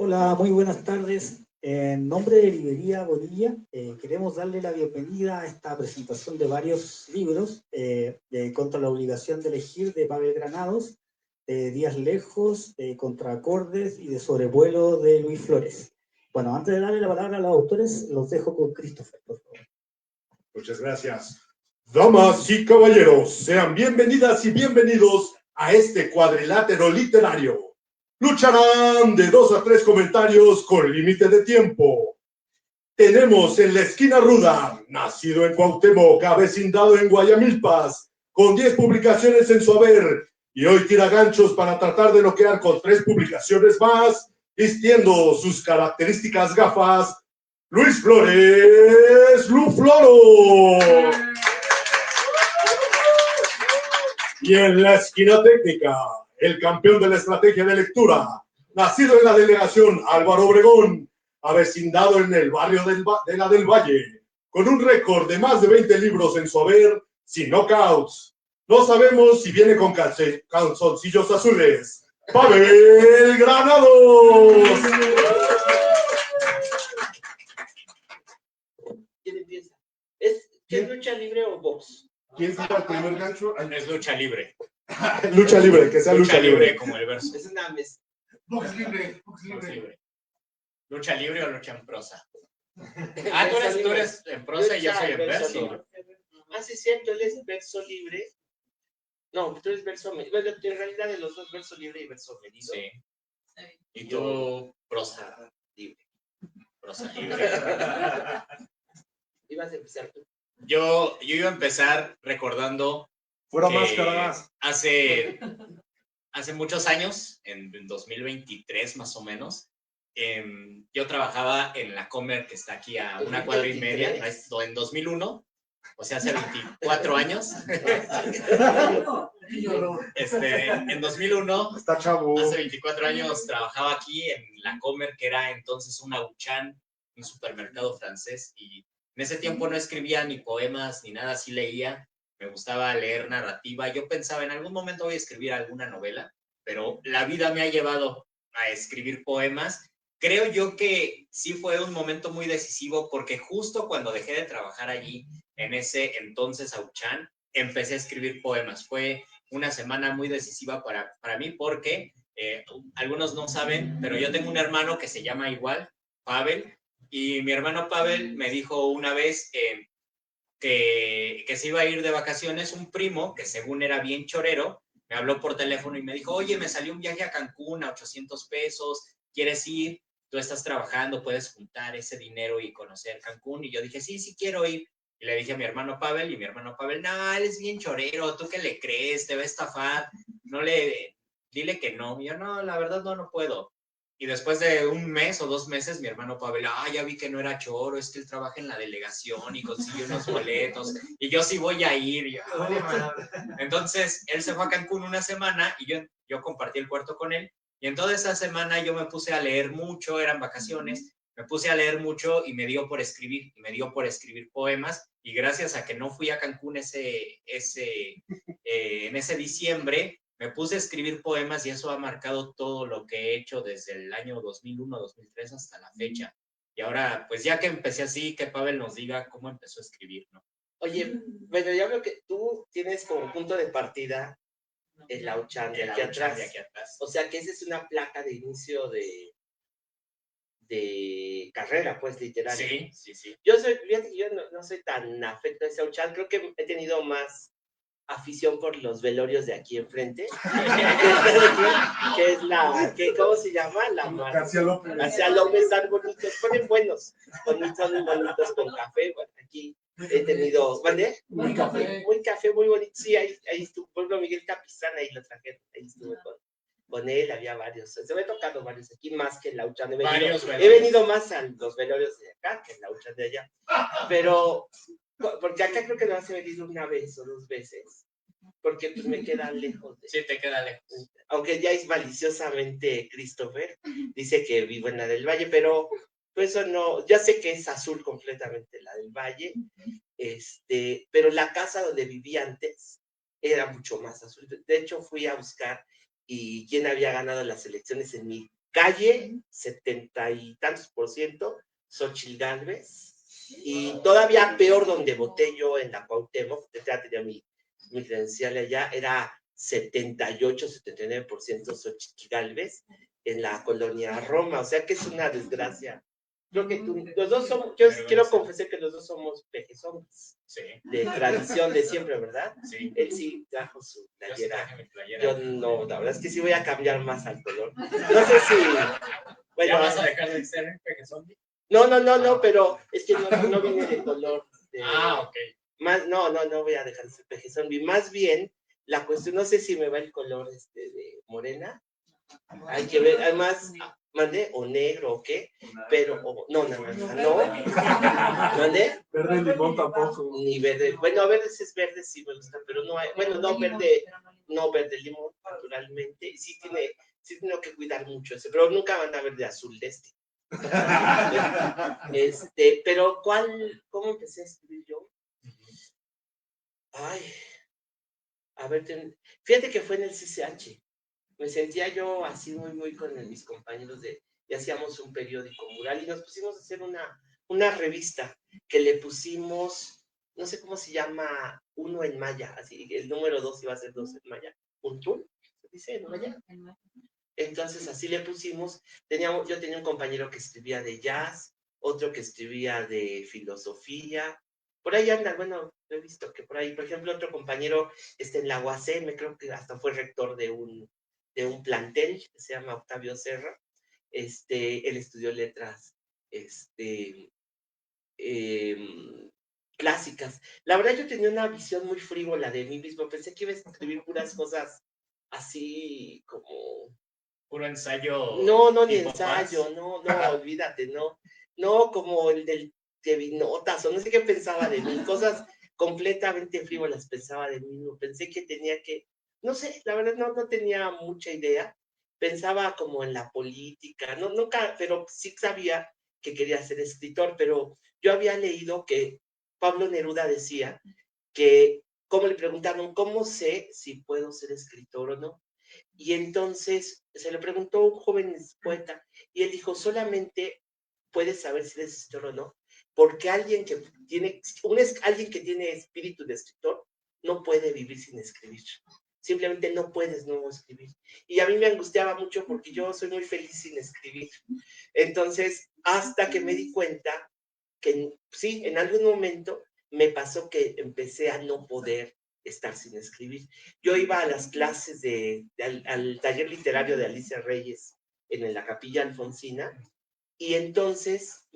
Hola, muy buenas tardes. En nombre de Librería Bonilla, queremos darle la bienvenida a esta presentación de varios libros de Contra la obligación de elegir de Pavel Granados, de Días Lejos, de Contraacordes y de Sobrevuelo de Luis Flores. Bueno, antes de darle la palabra a los autores, los dejo con Christopher, por favor. Muchas gracias. Damas y caballeros, sean bienvenidas y bienvenidos a este cuadrilátero literario. Lucharán de 2 a 3 comentarios con límite de tiempo. Tenemos en la esquina ruda, nacido en Cuauhtémoc, avecindado en Guayamilpas, con 10 publicaciones en su haber, y hoy tira ganchos para tratar de noquear con 3 publicaciones más, vistiendo sus características gafas, Luis Flores, Lu Floro. Y en la esquina técnica, el campeón de la estrategia de lectura, nacido en la delegación Álvaro Obregón, avecindado en el barrio de la del Valle, con un récord de más de 20 libros en su haber, sin knockouts. No sabemos si viene con calzoncillos azules. ¡Pavel Granados! ¿Quién empieza? ¿Es lucha libre o box? ¿Quién tira el primer gancho? Es lucha libre. Lucha libre, que sea lucha libre. Como el verso. Es una mesa. Box libre, box libre. ¿Lucha libre o lucha en prosa? Ah, tú eres en prosa y yo soy en verso. Ah, sí, es cierto, él es verso libre. No, tú eres verso medido. Bueno, en realidad de los dos, verso libre y verso medido. Sí. Y tú, prosa libre. Prosa libre. Ibas a empezar tú. Yo iba a empezar recordando Fuera máscaras. Hace muchos años, en 2023 más o menos, yo trabajaba en la Comer, que está aquí a una cuadra y media, en 2001, o sea, hace 24 años. En 2001, está chavo. Hace 24 años trabajaba aquí en la Comer, que era entonces una Auchan, un supermercado francés, y en ese tiempo no escribía ni poemas ni nada, sí leía, me gustaba leer narrativa. Yo pensaba, en algún momento voy a escribir alguna novela, pero la vida me ha llevado a escribir poemas. Creo yo que sí fue un momento muy decisivo, porque justo cuando dejé de trabajar allí, en ese entonces Auchan, empecé a escribir poemas. Fue una semana muy decisiva para mí, porque algunos no saben, pero yo tengo un hermano que se llama igual, Pavel, y mi hermano Pavel me dijo una vez que se iba a ir de vacaciones. Un primo, que según era bien chorero, me habló por teléfono y me dijo, oye, me salió un viaje a Cancún a 800 pesos, ¿quieres ir? Tú estás trabajando, puedes juntar ese dinero y conocer Cancún. Y yo dije, sí quiero ir. Y le dije a mi hermano Pavel, y mi hermano Pavel, no, él es bien chorero, ¿tú qué le crees? Te va a estafar, dile que no. Y yo, no, la verdad no puedo. Y después de un mes o 2 meses, mi hermano Pavel, ya vi que no era choro, es que él trabaja en la delegación y consigue unos boletos, y yo sí voy a ir. Y yo, entonces, él se fue a Cancún una semana y yo compartí el cuarto con él, y en toda esa semana yo me puse a leer mucho, eran vacaciones, me puse a leer mucho y me dio por escribir poemas, y gracias a que no fui a Cancún en ese diciembre, me puse a escribir poemas, y eso ha marcado todo lo que he hecho desde el año 2001, 2003 hasta la fecha. Y ahora, pues ya que empecé así, que Pavel nos diga cómo empezó a escribir, ¿no? Oye, bueno, yo creo que tú tienes como punto de partida el Auchan de aquí atrás. O sea que esa es una placa de inicio de carrera, pues, literaria. Sí. Yo no soy tan afecto a ese Auchan, creo que he tenido más afición por los velorios de aquí enfrente, que es ¿cómo se llama? García López. García López, tan bonitos, ponen buenos, son bonitos con café. Bueno, aquí he tenido, ¿vale? Muy café, muy bonito. Sí, ahí estuvo, por ejemplo, Miguel Capizán, ahí lo trajeron, ahí estuve con él, había varios, se me ha tocado varios aquí, más que en la Auchan. He venido más a los velorios de acá que en la Auchan de allá, pero porque acá creo que no he venido una vez o 2 veces, porque pues me queda lejos. Sí, te queda lejos. Aunque ya es maliciosamente Christopher, dice que vivo en la del Valle, pero pues eso no, ya sé que es azul completamente la del Valle, pero la casa donde viví antes era mucho más azul. De hecho, fui a buscar y quién había ganado las elecciones en mi Calle, 70 y tantos %, Xochitl Gálvez, y todavía peor donde voté yo en la Cuauhtémoc, ya tenía mi credencial allá, era 78, 79% Xochitl Gálvez en la colonia Roma, o sea que es una desgracia. Creo que los dos somos, yo quiero confesar que los dos somos pejezones. Sí. De tradición de siempre, ¿verdad? Sí. Él sí trajo su playera. Playera. Yo no, la verdad es que sí voy a cambiar más al color. No sé si... Bueno, ¿ya vas a dejar de ser pejezón? No, pero es que no viene de color. Ok. Más, no voy a dejar de ser pejezón. Más bien, la cuestión, no sé si me va el color de morena. Hay que ver, además, mandé o negro o qué, pero no, naranja, no. ¿Mandé? Verde limón tampoco. Ni verde. Bueno, a veces es verde sí me gusta, pero no hay, bueno, no verde, no verde limón, naturalmente. Sí tengo que cuidar mucho eso, pero nunca van a ver de azul de pero ¿cómo empecé a escribir yo? Ay, a ver, fíjate que fue en el CCH. Me sentía yo así muy con mis compañeros y hacíamos un periódico mural y nos pusimos a hacer una revista que le pusimos, no sé cómo se llama, 1 en maya, así, el número 2 iba a ser 2 en maya, ¿Untul? ¿Se dice en maya? Entonces así le pusimos, yo tenía un compañero que escribía de jazz, otro que escribía de filosofía, por ahí anda, bueno, he visto que por ahí, por ejemplo, otro compañero en la UACM, creo que hasta fue rector de un plantel que se llama Octavio Serra, él estudió letras, clásicas. La verdad yo tenía una visión muy frívola de mí mismo, pensé que iba a escribir puras cosas así como... Puro ensayo. No, ni ensayo, no, olvídate, no como el del TV Notas, o no sé qué pensaba de mí, cosas completamente frívolas pensaba de mí, pensé que tenía que, no sé, la verdad no tenía mucha idea, pensaba como en la política, nunca, pero sí sabía que quería ser escritor, pero yo había leído que Pablo Neruda decía que, como le preguntaron, ¿cómo sé si puedo ser escritor o no? Y entonces se le preguntó a un joven poeta y él dijo, solamente puedes saber si eres escritor o no, porque alguien que tiene espíritu de escritor no puede vivir sin escribir. Simplemente no puedes no escribir. Y a mí me angustiaba mucho porque yo soy muy feliz sin escribir. Entonces, hasta que me di cuenta que sí, en algún momento me pasó que empecé a no poder estar sin escribir. Yo iba a las clases al taller literario de Alicia Reyes en la Capilla Alfonsina y entonces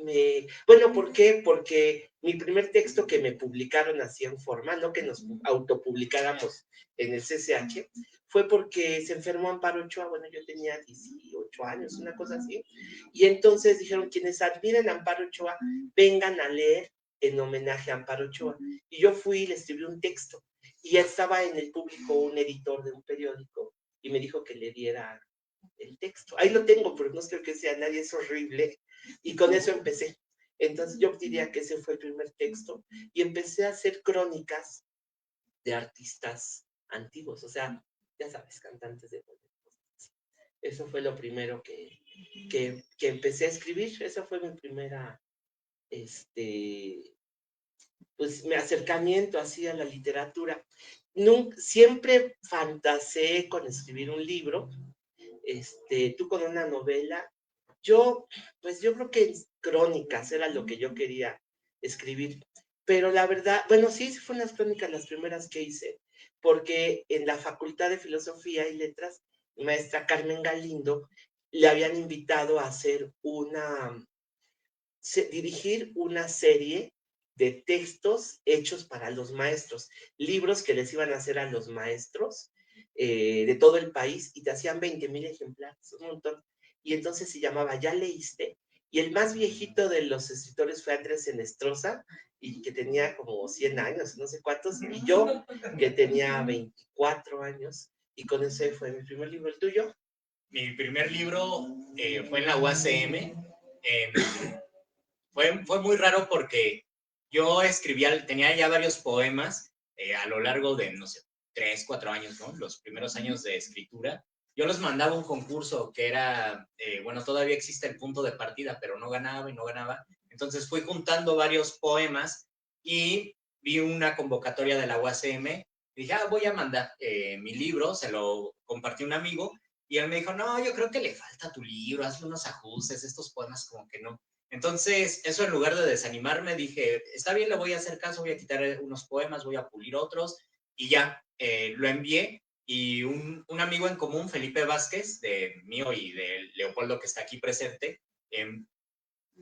bueno, ¿por qué? Porque mi primer texto que me publicaron así en forma, no que nos autopublicáramos en el CCH, fue porque se enfermó Amparo Ochoa, bueno, yo tenía 18 años, una cosa así, y entonces dijeron, quienes admiren a Amparo Ochoa, vengan a leer en homenaje a Amparo Ochoa. Y yo fui y le escribí un texto, y ya estaba en el público un editor de un periódico, y me dijo que le diera el texto. Ahí lo tengo, pero no creo que sea nadie, es horrible. Y con eso empecé. Entonces yo diría que ese fue el primer texto y empecé a hacer crónicas de artistas antiguos, o sea, ya sabes, cantantes de cosas. Eso fue lo primero que empecé a escribir. Esa fue mi primera, pues, mi acercamiento así a la literatura. Siempre fantaseé con escribir un libro, tú con una novela. Pues yo creo que crónicas era lo que yo quería escribir, pero la verdad, bueno, sí fueron las crónicas las primeras que hice, porque en la Facultad de Filosofía y Letras, maestra Carmen Galindo, le habían invitado a dirigir una serie de textos hechos para los maestros, libros que les iban a hacer a los maestros de todo el país y te hacían 20,000 ejemplares, un montón. Y entonces se llamaba ¿Ya leíste? Y el más viejito de los escritores fue Andrés Enestrosa, y que tenía como 100 años, no sé cuántos, y yo, que tenía 24 años, y con ese fue mi primer libro. ¿El tuyo? Mi primer libro fue en la UACM. Fue muy raro porque yo tenía ya varios poemas a lo largo de, no sé, 3, 4 años, ¿no? Los primeros años de escritura. yo los mandaba a un concurso que era, bueno, todavía existe el punto de partida, pero no ganaba y no ganaba. Entonces fui juntando varios poemas y vi una convocatoria de la UACM y dije, voy a mandar mi libro, se lo compartí a un amigo y él me dijo, no, yo creo que le falta tu libro, hazle unos ajustes, estos poemas como que no. Entonces, eso en lugar de desanimarme, dije, está bien, le voy a hacer caso, voy a quitar unos poemas, voy a pulir otros y ya, lo envié. Y un amigo en común, Felipe Vázquez, de mío y de Leopoldo, que está aquí presente,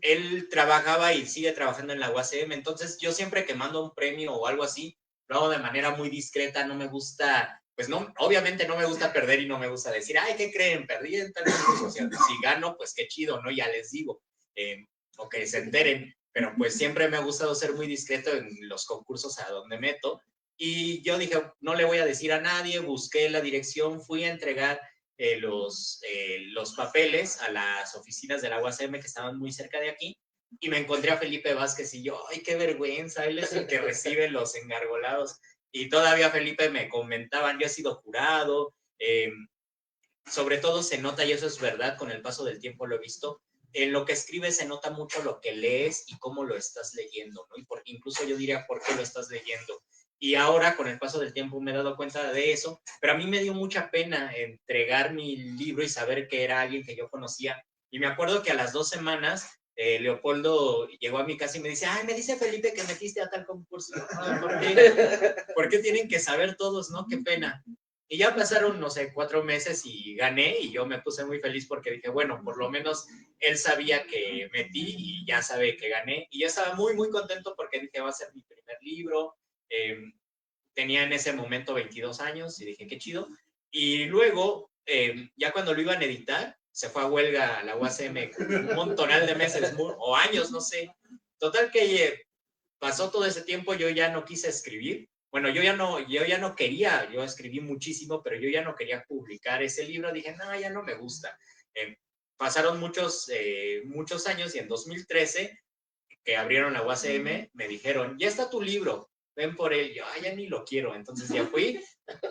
él trabajaba y sigue trabajando en la UACM, entonces yo siempre que mando un premio o algo así, lo hago de manera muy discreta, no me gusta, pues no, obviamente no me gusta perder y no me gusta decir, ay, ¿qué creen? Perdí en tal concurso, o sea, si gano, pues qué chido, ¿no? Ya les digo, o que se enteren, pero pues siempre me ha gustado ser muy discreto en los concursos a donde meto, y yo dije, no le voy a decir a nadie, busqué la dirección, fui a entregar los papeles a las oficinas de la UACM que estaban muy cerca de aquí y me encontré a Felipe Vázquez y yo, ay, qué vergüenza, él es el que recibe los engargolados. Y todavía Felipe me comentaban, yo he sido jurado, sobre todo se nota, y eso es verdad, con el paso del tiempo lo he visto, en lo que escribes se nota mucho lo que lees y cómo lo estás leyendo, ¿no? Y incluso yo diría, ¿por qué lo estás leyendo? Y ahora, con el paso del tiempo, me he dado cuenta de eso, pero a mí me dio mucha pena entregar mi libro y saber que era alguien que yo conocía. Y me acuerdo que a las 2 semanas, Leopoldo llegó a mi casa y me dice, ay, me dice Felipe que metiste a tal concurso. ¿Por qué tienen que saber todos, no? Qué pena. Y ya pasaron, no sé, 4 meses y gané y yo me puse muy feliz porque dije, bueno, por lo menos él sabía que metí y ya sabe que gané. Y yo estaba muy, muy contento porque dije, va a ser mi primer libro. Tenía en ese momento 22 años y dije, qué chido. Y luego, ya cuando lo iban a editar, se fue a huelga a la UACM un montonal de meses o años, no sé. Total que pasó todo ese tiempo, yo ya no quise escribir. Bueno, yo ya no quería, yo escribí muchísimo, pero yo ya no quería publicar ese libro. Dije, no, ya no me gusta. Pasaron muchos años y en 2013, que abrieron la UACM, me dijeron, ya está tu libro, ven por él. Yo, ya ni lo quiero. Entonces ya fui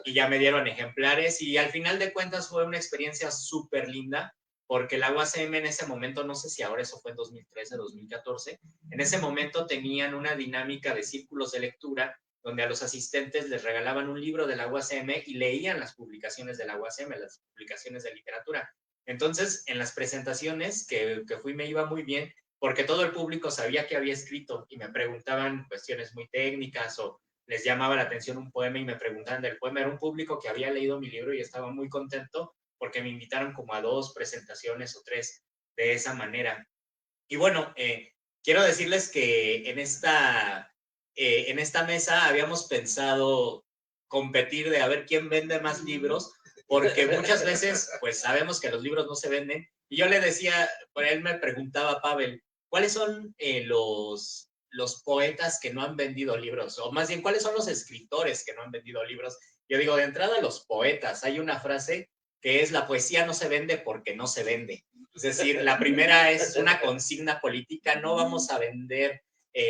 y ya me dieron ejemplares y al final de cuentas fue una experiencia súper linda porque la UACM en ese momento, no sé si ahora eso fue en 2013, 2014, en ese momento tenían una dinámica de círculos de lectura donde a los asistentes les regalaban un libro de la UACM y leían las publicaciones de la UACM, las publicaciones de literatura. Entonces, en las presentaciones que fui me iba muy bien porque todo el público sabía que había escrito y me preguntaban cuestiones muy técnicas o les llamaba la atención un poema y me preguntaban del poema. Era un público que había leído mi libro y estaba muy contento porque me invitaron como a 2 presentaciones o 3 de esa manera. Y bueno, quiero decirles que en esta mesa habíamos pensado competir de a ver quién vende más libros, porque muchas veces pues sabemos que los libros no se venden. Y yo le decía, por él me preguntaba Pavel, ¿cuáles son los poetas que no han vendido libros? O más bien, ¿cuáles son los escritores que no han vendido libros? Yo digo, de entrada, los poetas. Hay una frase que es, la poesía no se vende porque no se vende. Es decir, la primera es una consigna política, no vamos a vender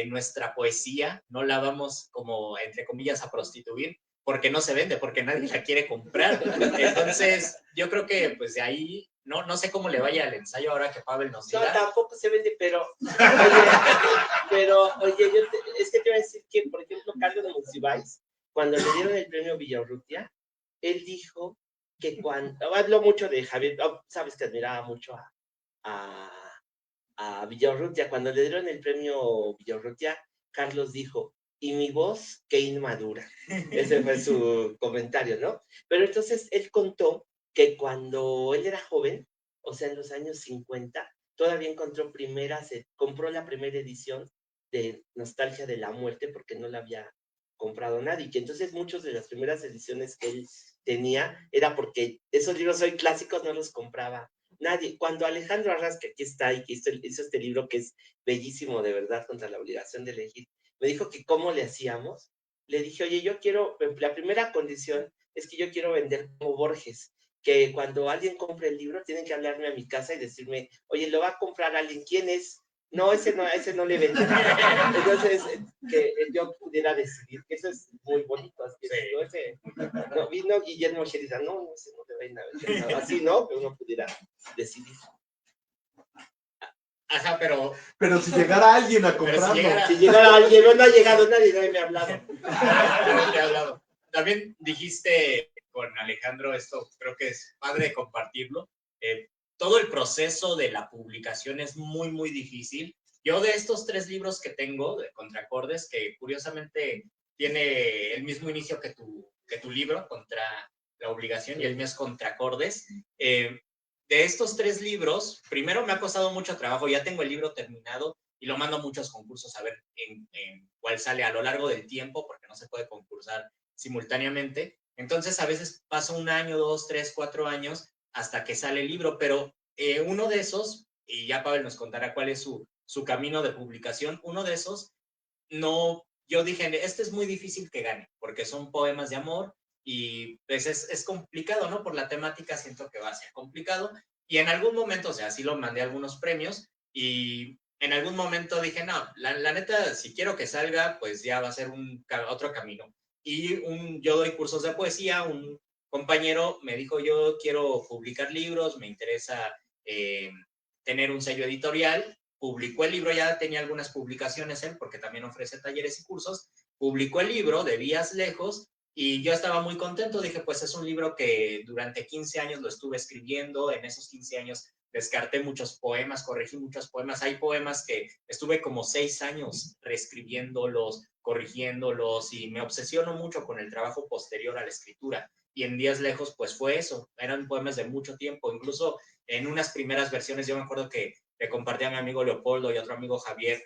nuestra poesía, no la vamos como, entre comillas, a prostituir, porque no se vende, porque nadie la quiere comprar. Entonces, yo creo que pues de ahí, no sé cómo le vaya al ensayo ahora que Pavel nos diga. No, tampoco se vende, pero oye, es que te voy a decir que, por ejemplo, Carlos de Monsiváis, cuando le dieron el premio Villaurrutia, él dijo que cuando, habló mucho de Javier, sabes que admiraba mucho a Villaurrutia, cuando le dieron el premio Villaurrutia, Carlos dijo, y mi voz, qué inmadura. Ese fue su comentario, ¿no? Pero entonces él contó que cuando él era joven, o sea, en los años 50, todavía compró la primera edición de Nostalgia de la Muerte porque no la había comprado nadie. Que entonces muchas de las primeras ediciones que él tenía era porque esos libros hoy clásicos no los compraba nadie. Cuando Alejandro Arras, que aquí está y que hizo este libro que es bellísimo de verdad, Contra la Obligación de Elegir, me dijo que cómo le hacíamos. Le dije, oye, yo quiero, la primera condición es que yo quiero vender como Borges, que cuando alguien compre el libro tienen que hablarme a mi casa y decirme, oye, lo va a comprar alguien, ¿quién es? No, ese no le vende. Entonces, que yo pudiera decidir, que eso es muy bonito. Así, sí. No, vino Guillermo Sheridan, no, ese no le reina. Así, ¿no? Que uno pudiera decidir. Ajá, pero Pero si llegara alguien a comprarlo. Si llegara alguien, no ha llegado nadie me ha hablado. Nadie te ha hablado. También dijiste con Alejandro, esto creo que es padre compartirlo. Todo el proceso de la publicación es muy, muy difícil. Yo de estos 3 libros que tengo, de Contracordes, que curiosamente tiene el mismo inicio que tu libro, Contra la Obligación, y el mío es Contracordes. De estos 3 libros, primero me ha costado mucho trabajo, ya tengo el libro terminado y lo mando a muchos concursos a ver en cuál sale a lo largo del tiempo, porque no se puede concursar simultáneamente. Entonces, a veces paso 1 año, 2, 3, 4 años hasta que sale el libro, pero uno de esos, y ya Pavel nos contará cuál es su camino de publicación, uno de esos, no, yo dije, este es muy difícil que gane, porque son poemas de amor y pues es complicado, ¿no? Por la temática siento que va a ser complicado. Y en algún momento, o sea, sí lo mandé a algunos premios y en algún momento dije, no, la neta, si quiero que salga, pues ya va a ser otro camino. Y yo doy cursos de poesía, un compañero me dijo, yo quiero publicar libros, me interesa tener un sello editorial. Publicó el libro, ya tenía algunas publicaciones él, porque también ofrece talleres y cursos. Publicó el libro de Vías Lejos y yo estaba muy contento. Dije, pues es un libro que durante 15 años lo estuve escribiendo. En esos 15 años descarté muchos poemas, corregí muchos poemas. Hay poemas que estuve como 6 años reescribiéndolos, corrigiéndolos y me obsesiono mucho con el trabajo posterior a la escritura. Y en Días Lejos, pues fue eso. Eran poemas de mucho tiempo. Incluso en unas primeras versiones, yo me acuerdo que le compartí a mi amigo Leopoldo y a otro amigo Javier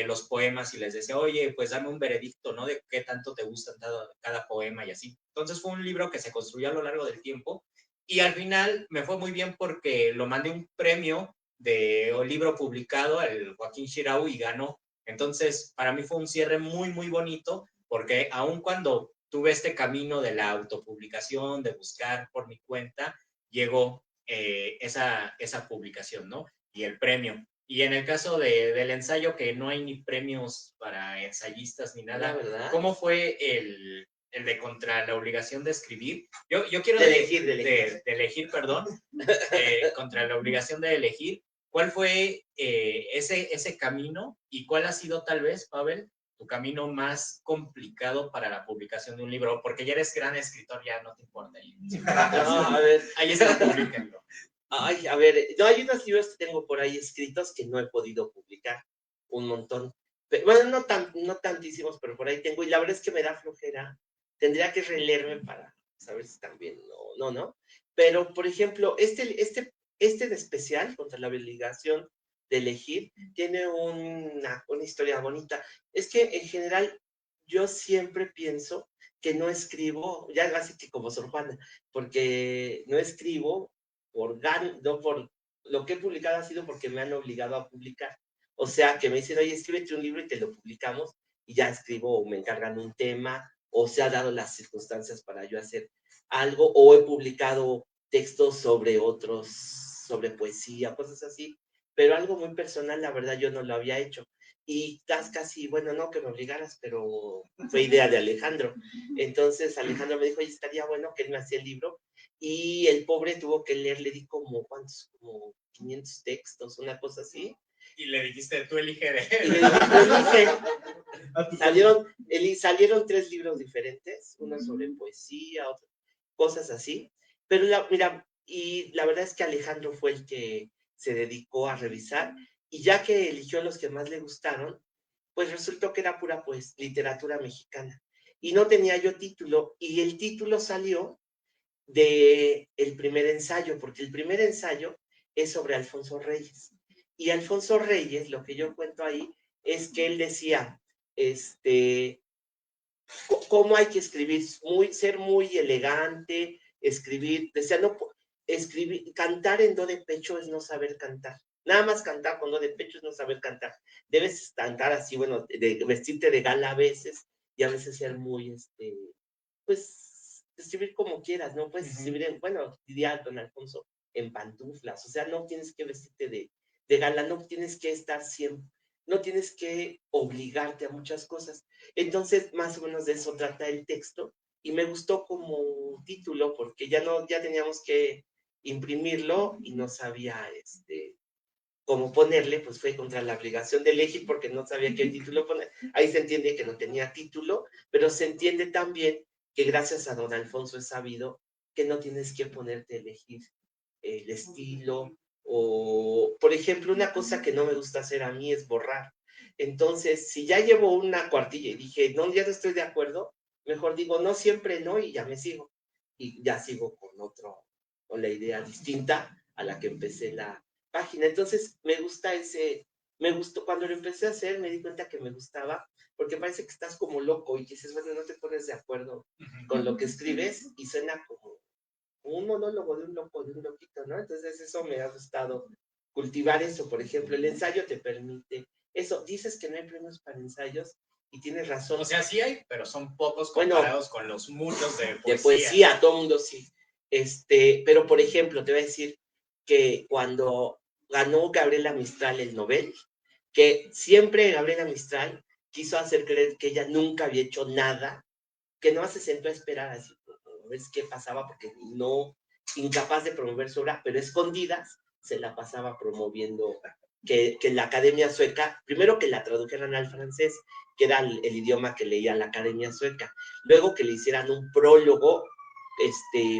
los poemas y les decía, oye, pues dame un veredicto, ¿no? De qué tanto te gusta cada poema y así. Entonces fue un libro que se construyó a lo largo del tiempo y al final me fue muy bien porque lo mandé un premio de un libro publicado, el Joaquín Xirau, y ganó. Entonces, para mí fue un cierre muy, muy bonito porque aun cuando tuve este camino de la autopublicación, de buscar por mi cuenta, llegó esa publicación, ¿no? Y el premio. Y en el caso del ensayo, que no hay ni premios para ensayistas ni nada, ¿verdad? ¿cómo fue el de Contra la Obligación de Escribir? Yo quiero de elegir, perdón, Contra la Obligación de Elegir. ¿Cuál fue ese camino y cuál ha sido tal vez, Pavel, tu camino más complicado para la publicación de un libro? Porque ya eres gran escritor, ya no te importa. No, a ver. Ahí está, publiquenlo. Ay, a ver, no, hay unos libros que tengo por ahí escritos que no he podido publicar, un montón. Pero, bueno, no tantísimos, pero por ahí tengo, y la verdad es que me da flojera. Tendría que releerme para saber si también no. Pero, por ejemplo, este de especial, Contra la Obligación de Elegir, tiene una historia bonita. Es que, en general, yo siempre pienso que no escribo, ya casi que como Sor Juana, porque no escribo no por lo que he publicado ha sido porque me han obligado a publicar. O sea, que me dicen, oye, escríbete un libro y te lo publicamos, y ya escribo o me encargan un tema, o se ha dado las circunstancias para yo hacer algo, o he publicado textos sobre poesía, cosas así, pero algo muy personal, la verdad, yo no lo había hecho. Y casi, bueno, no que me obligaras, pero fue idea de Alejandro. Entonces Alejandro me dijo, oye, estaría bueno que él me hacía el libro, y el pobre tuvo que leer, le di como 500 textos, una cosa así. Y le dijiste, tú elige. Y le dije, tú elige. Salieron 3 libros diferentes, uno sobre poesía, otro, cosas así. Pero mira, y la verdad es que Alejandro fue el que se dedicó a revisar, y ya que eligió los que más le gustaron, pues resultó que era pura literatura mexicana. Y no tenía yo título, y el título salió de el primer ensayo, porque el primer ensayo es sobre Alfonso Reyes. Y Alfonso Reyes, lo que yo cuento ahí, es que él decía, cómo hay que escribir, ser muy elegante, escribir, decía, no, cantar en do de pecho es no saber cantar. Nada más cantar con do de pecho es no saber cantar. Debes cantar así, bueno, vestirte de gala a veces, y a veces ser muy, pues, escribir como quieras, ¿no? Puedes escribir, bueno, diría don Alfonso, en pantuflas, o sea, no tienes que vestirte de gala, no tienes que estar siempre, no tienes que obligarte a muchas cosas. Entonces, más o menos de eso trata el texto, y me gustó como título porque ya teníamos que imprimirlo y no sabía cómo ponerle, pues fue contra la obligación de elegir porque no sabía qué título poner. Ahí se entiende que no tenía título, pero se entiende también que gracias a don Alfonso he sabido que no tienes que ponerte a elegir el estilo o, por ejemplo, una cosa que no me gusta hacer a mí es borrar. Entonces, si ya llevo una cuartilla y dije, no, ya no estoy de acuerdo, mejor digo, no, siempre no, y ya me sigo. Y ya sigo con la idea distinta a la que empecé la página. Entonces, me gustó, cuando lo empecé a hacer, me di cuenta que me gustaba, porque parece que estás como loco y dices, bueno, no te pones de acuerdo con lo que escribes y suena como un monólogo de un loco, de un loquito, ¿no? Entonces, eso me ha gustado cultivar eso. Por ejemplo, el ensayo te permite eso. Dices que no hay premios para ensayos y tienes razón. O sea, sí hay, pero son pocos Bueno, comparados con los muchos de poesía. De poesía, todo el mundo sí. Pero, por ejemplo, te voy a decir que cuando ganó Gabriela Mistral el Nobel, que siempre Gabriela Mistral quiso hacer creer que ella nunca había hecho nada, que no se sentó a esperar así, a ver qué pasaba, porque no, incapaz de promover su obra, pero escondidas se la pasaba promoviendo que la Academia Sueca, primero que la tradujeran al francés, que era el idioma que leía la Academia Sueca, luego que le hicieran un prólogo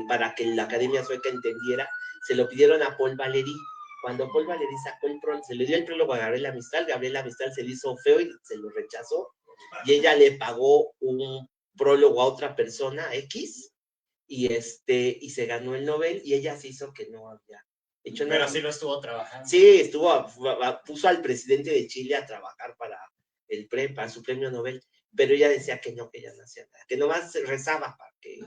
para que la Academia Sueca entendiera, se lo pidieron a Paul Valéry. Cuando Paul Valéry sacó se le dio el prólogo a Gabriela Mistral se le hizo feo y se lo rechazó, y ella le pagó un prólogo a otra persona, X, y se ganó el Nobel, y ella se hizo que no había hecho nada. Pero sí lo estuvo trabajando. Sí, puso al presidente de Chile a trabajar para su premio Nobel, pero ella decía que no, que ella no hacía nada, que nomás rezaba para que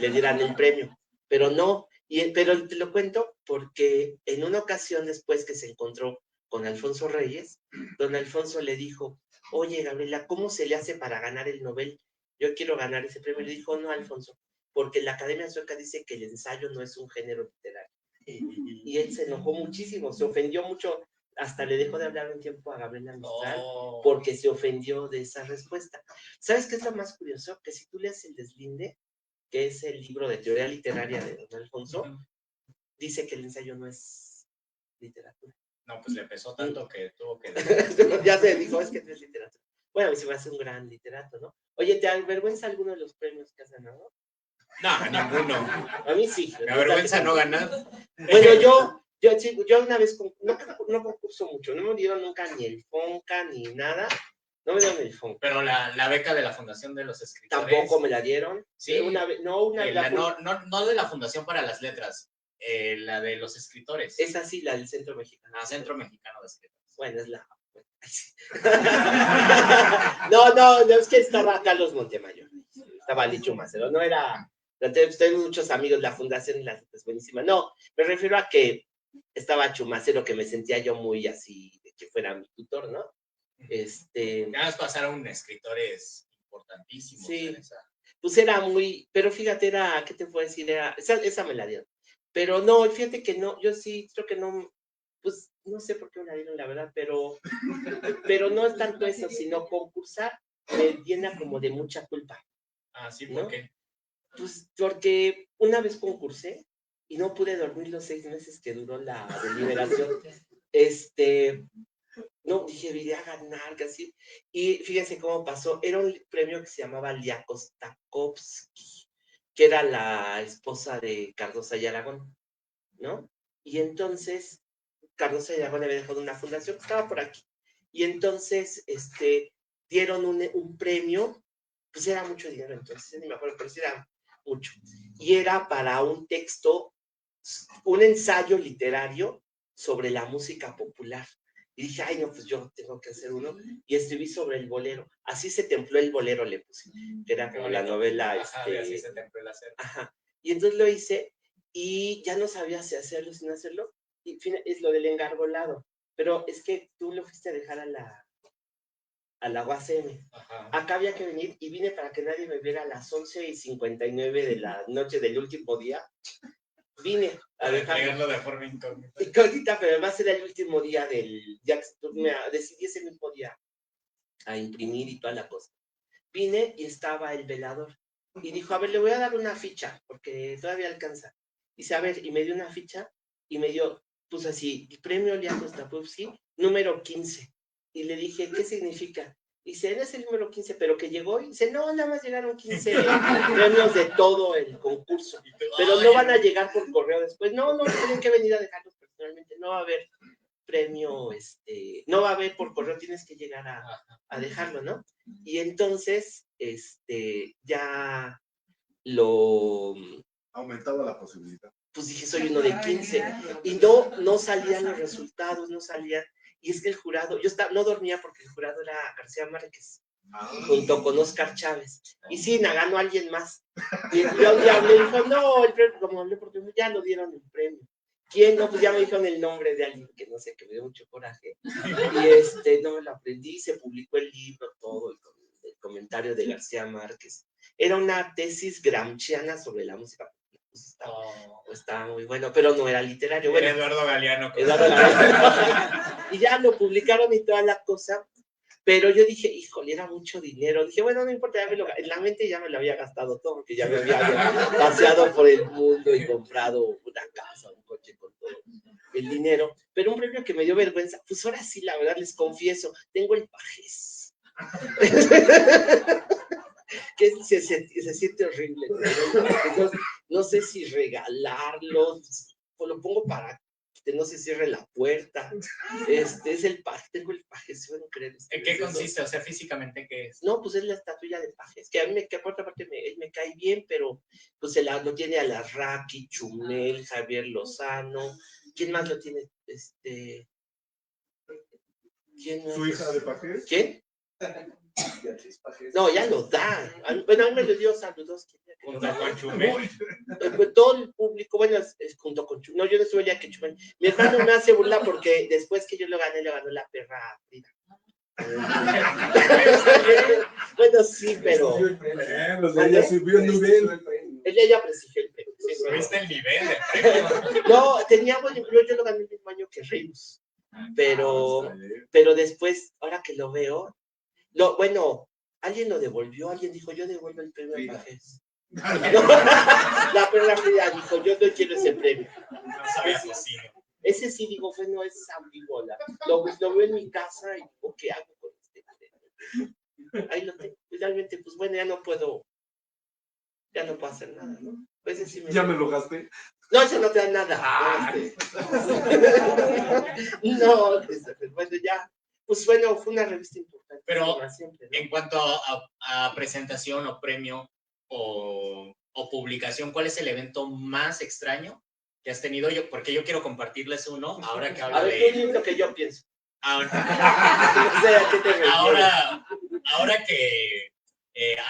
le dieran el premio, pero no, pero te lo cuento porque en una ocasión después que se encontró con Alfonso Reyes, don Alfonso le dijo, oye, Gabriela, ¿cómo se le hace para ganar el Nobel? Yo quiero ganar ese premio. Le dijo, no, Alfonso, porque la Academia Sueca dice que el ensayo no es un género literario. Y él se enojó muchísimo, se ofendió mucho, hasta le dejó de hablar un tiempo a Gabriela Mistral, porque se ofendió de esa respuesta. ¿Sabes qué es lo más curioso? Que si tú lees El Deslinde, que es el libro de teoría literaria de don Alfonso, dice que el ensayo no es literatura. No, pues le pesó tanto que tuvo que... Ya se dijo, es que no es literatura. Bueno, a mí se me hace un gran literato, ¿no? Oye, ¿te avergüenza alguno de los premios que has ganado? No, ninguno. A mí sí. Me avergüenza no ganar. Bueno, yo una vez, no concurso mucho, no me dieron nunca ni el FONCA ni nada, no me dieron el FONCA. Pero la beca de la Fundación de los Escritores. Tampoco me la dieron. Sí. No de la Fundación para las Letras, la de los escritores. Es así, la del Centro Mexicano. Centro Mexicano de Escritores. Bueno, es la... no, es que estaba Carlos Montemayor, estaba Licho Macero, no era... Tengo muchos amigos, la fundación es buenísima. No, me refiero a que estaba Chumacero, que me sentía yo muy así, de que fuera mi tutor, ¿no? Ya nos pasaron escritores importantísimos. Sí, pues era muy, pero fíjate, ¿qué te puedo decir? Esa me la dieron. Pero no, fíjate que no, yo sí creo que no, pues no sé por qué me la dieron, la verdad, pero no es tanto eso, sino concursar me llena como de mucha culpa. Ah, sí, ¿por qué? Pues porque una vez concursé y no pude dormir los 6 meses que duró la deliberación. No, dije, iré a ganar, casi. Y fíjense cómo pasó. Era un premio que se llamaba Liakostakovsky, que era la esposa de Cardosa y Aragón, ¿no? Y entonces, Cardosa y Aragón había dejado una fundación que estaba por aquí. Y entonces, dieron un premio, pues era mucho dinero entonces, ni me acuerdo, pero sí era mucho. Y era para un texto, un ensayo literario sobre la música popular. Y dije, ay, no, pues yo tengo que hacer uno. Y escribí sobre el bolero. Así se templó el bolero, le puse. Que era como la novela. Así se templó el hacer. Ajá. Y entonces lo hice y ya no sabía si hacerlo, sin hacerlo. Y es lo del engargolado. Pero es que tú lo fuiste a dejar a la UACM. Acá había que venir y vine para que nadie me viera a las 11:59 de la noche del último día. Vine a dejarlo de forma incógnita. Incógnita, pero además era el último día ya me decidí ese mismo día a imprimir y toda la cosa. Vine y estaba el velador. y dijo, a ver, le voy a dar una ficha, porque todavía alcanza. Dice, a ver, y me dio una ficha, y me dio, pues así, el premio Leandro Stapowski, número 15. Y le dije, ¿qué significa? Dice, eres el número 15, pero que llegó, y dice, no, nada más llegaron 15 premios de todo el concurso, pero no van a llegar por correo después. No, tienen que venir a dejarlos personalmente, no va a haber premio, no va a haber por correo, tienes que llegar a dejarlo, ¿no? Y entonces, ya lo... Aumentaba la posibilidad. Pues dije, soy uno de 15, y no salían los resultados, no salían, y es que el jurado, no dormía porque el jurado era García Márquez, junto con Oscar Chávez, y sí, ganó alguien más, y yo un día hablé y dijo, no, el premio, como hablé porque ya lo dieron el premio. ¿Quién? No, pues ya me dijeron el nombre de alguien que no sé, que me dio mucho coraje. Y no me lo aprendí, se publicó el libro, todo, el comentario de García Márquez. Era una tesis gramsciana sobre la música. Pues estaba muy bueno, pero no era literario. Bueno, Eduardo Galeano. Y ya lo publicaron y toda la cosa. Pero yo dije, híjole, era mucho dinero. Dije, bueno, no importa, en la mente ya me lo había gastado todo, porque ya me había paseado por el mundo y comprado una casa, un coche con todo el dinero. Pero un premio que me dio vergüenza, pues ahora sí, la verdad, les confieso, tengo el Pajés. Que se siente horrible. Entonces, no sé si regalarlo, o lo pongo para que no se cierre la puerta. Es el Paje, tengo el Pajes, ¿pueden creer? ¿En qué consiste? O sea, físicamente, ¿qué es? No, pues es la estatuilla de Pajes, que a mí, que por otra parte él me cae bien, pero pues lo tiene Alarraqui, Chumel, Javier Lozano. ¿Quién más lo tiene? ¿Quién más? ¿Su hija de Pajes? ¿Quién? No, ya lo da. Bueno, a mí me lo dio Saludos. Junto con Chumel. Todo el público, bueno, es junto con Chumel. No, yo no estuve el día que Chumel. Mi hermano me hace burla porque después que yo lo gané, le ganó la perra Frida. Bueno, sí, pero. Ella subió el nivel. Ella prestigió el premio. Sí, ¿Viste el nivel del premio? No, tenía buen empleo, yo lo gané el mismo año que Ríos. Pero después, ahora que lo veo, bueno, alguien lo devolvió, alguien dijo, yo devuelvo el premio a Pajés. La perra Frida dijo, yo no quiero ese premio. No sabía cocina. Ese sí, digo, bueno, es ambiguo. Lo veo en mi casa y digo, ¿qué hago con este premio? Ahí lo tengo. Finalmente, pues bueno, ya no puedo hacer nada, ¿no? Pues sí ¿Ya me lo gasté? No, ese no te da nada. No, bueno, ya. Pues bueno, fue una revista importante. Pero siempre, ¿no? En cuanto a presentación o premio o publicación, ¿cuál es el evento más extraño que has tenido? Porque yo quiero compartirles uno, ahora que hablo de... A ver, lo que yo pienso. Ahora que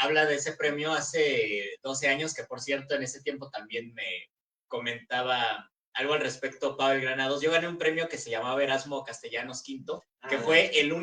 habla de ese premio hace 12 años, que por cierto en ese tiempo también me comentaba algo al respecto Pavel Granados. Yo gané un premio que se llamaba Erasmo Castellanos V, que fue la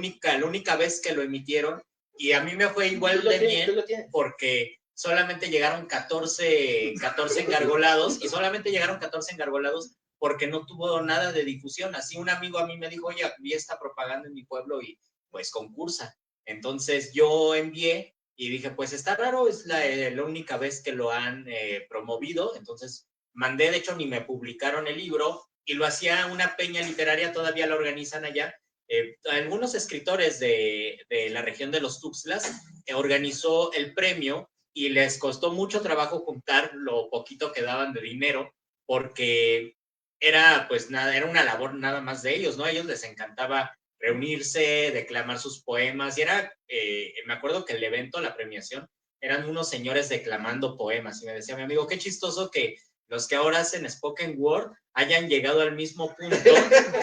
única vez que lo emitieron, y a mí me fue igual de bien porque solamente llegaron 14 engargolados, y solamente llegaron 14 engargolados porque no tuvo nada de difusión. Así un amigo a mí me dijo, oye, vi esta propaganda en mi pueblo y pues concursa. Entonces yo envié y dije, pues está raro, es la única vez que lo han promovido. Entonces mandé, de hecho ni me publicaron el libro, y lo hacía una peña literaria, todavía la organizan allá. Algunos escritores de la región de los Tuxtlas organizó el premio, y les costó mucho trabajo juntar lo poquito que daban de dinero, porque era una labor nada más de ellos, ¿no? A ellos les encantaba reunirse, declamar sus poemas, y me acuerdo que el evento, la premiación, eran unos señores declamando poemas, y me decía mi amigo, qué chistoso que los que ahora hacen spoken word hayan llegado al mismo punto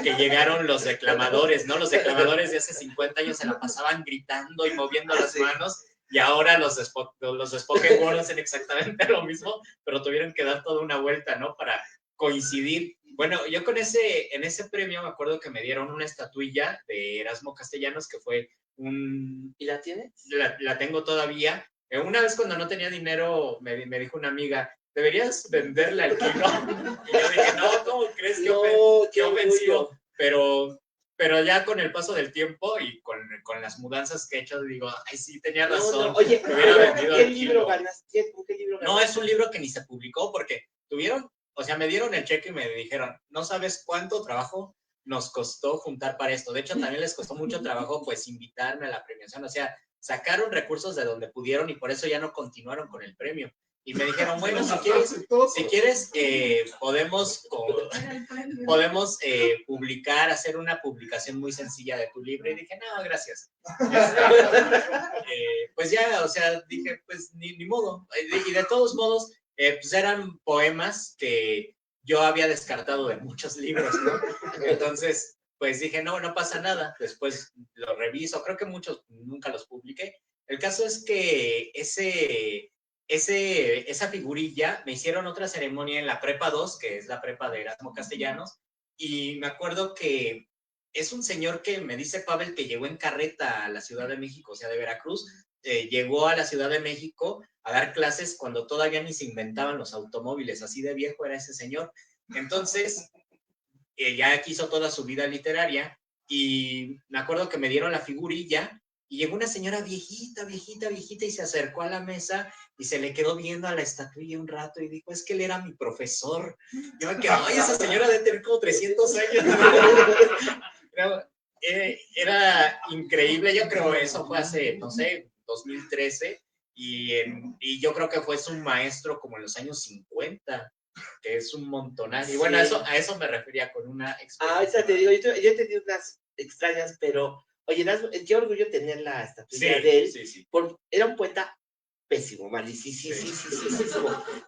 que llegaron los declamadores, ¿no? Los declamadores de hace 50 años se la pasaban gritando y moviendo las manos, y ahora los spoken word hacen exactamente lo mismo, pero tuvieron que dar toda una vuelta, ¿no? Para coincidir. Bueno, yo en ese premio me acuerdo que me dieron una estatuilla de Erasmo Castellanos, que fue ¿Y la tienes? La tengo todavía. Una vez cuando no tenía dinero, me dijo una amiga, deberías venderla al kilo. Y yo dije, no, ¿cómo crees que ofensivo? Pero ya con el paso del tiempo y con las mudanzas que he hecho, digo, ay, sí, tenía razón. No. Oye, ¿qué libro ganaste? ¿Con qué No, es un libro que ni se publicó porque o sea, me dieron el cheque y me dijeron, no sabes cuánto trabajo nos costó juntar para esto. De hecho, también les costó mucho trabajo, pues, invitarme a la premiación. O sea, sacaron recursos de donde pudieron y por eso ya no continuaron con el premio. Y me dijeron, bueno, si quieres podemos publicar, hacer una publicación muy sencilla de tu libro. Y dije, no, gracias. Pues ya, o sea, dije, pues ni modo. Y de todos modos, pues eran poemas que yo había descartado de muchos libros, ¿no? Entonces, pues dije, no pasa nada. Después lo reviso. Creo que muchos nunca los publiqué. El caso es que esa figurilla me hicieron otra ceremonia en la prepa 2, que es la prepa de Erasmo Castellanos, y me acuerdo que es un señor que me dice Pavel que llegó en carreta a la Ciudad de México, o sea, de Veracruz, llegó a la Ciudad de México a dar clases cuando todavía ni se inventaban los automóviles, así de viejo era ese señor. Entonces, ya quiso toda su vida literaria y me acuerdo que me dieron la figurilla y llegó una señora viejita y se acercó a la mesa y se le quedó viendo a la estatuilla un rato y dijo, es que él era mi profesor. Yo me quedé, ay, esa señora debe tener como 300 años. Era increíble, yo creo eso fue hace, no sé, 2013 y yo creo que fue su maestro como en los años 50, que es un montonazo. Y bueno, a eso me refería con una experiencia. Esa te digo, yo he tenido unas extrañas, pero oye, qué orgullo tener la estatuilla de él. Sí. Era un poeta pésimo, malísimo.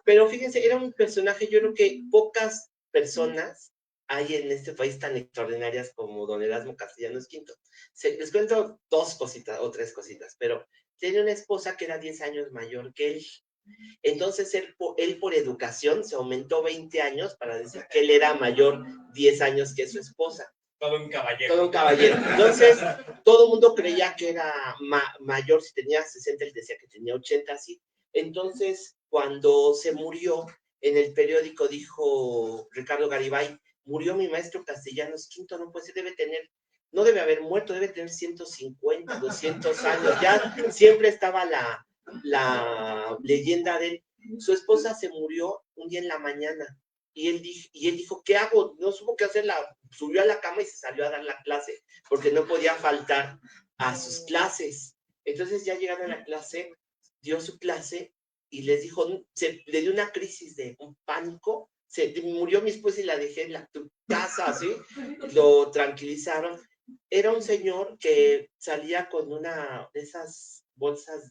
Pero fíjense, era un personaje, yo creo que pocas personas hay en este país tan extraordinarias como don Erasmo Castellanos Quinto. Les cuento 2 cositas o 3 cositas, pero tenía una esposa que era 10 años mayor que él. Entonces él por educación se aumentó 20 años para decir que él era mayor 10 años que su esposa. Todo un caballero. Entonces, todo el mundo creía que era mayor, si tenía 60, él decía que tenía 80, así. Entonces, cuando se murió, en el periódico dijo Ricardo Garibay, murió mi maestro Castellanos Quinto, no puede ser, no debe haber muerto, debe tener 150, 200 años, ya siempre estaba la leyenda de él. Su esposa se murió un día en la mañana y él dijo, ¿qué hago? No supo qué hacer, subió a la cama y se salió a dar la clase porque no podía faltar a sus clases. Entonces ya llegaron a la clase, dio su clase y les dijo, le dio una crisis de un pánico, murió mi esposa y la dejé en tu casa, ¿sí? Lo tranquilizaron. Era un señor que salía con una de esas bolsas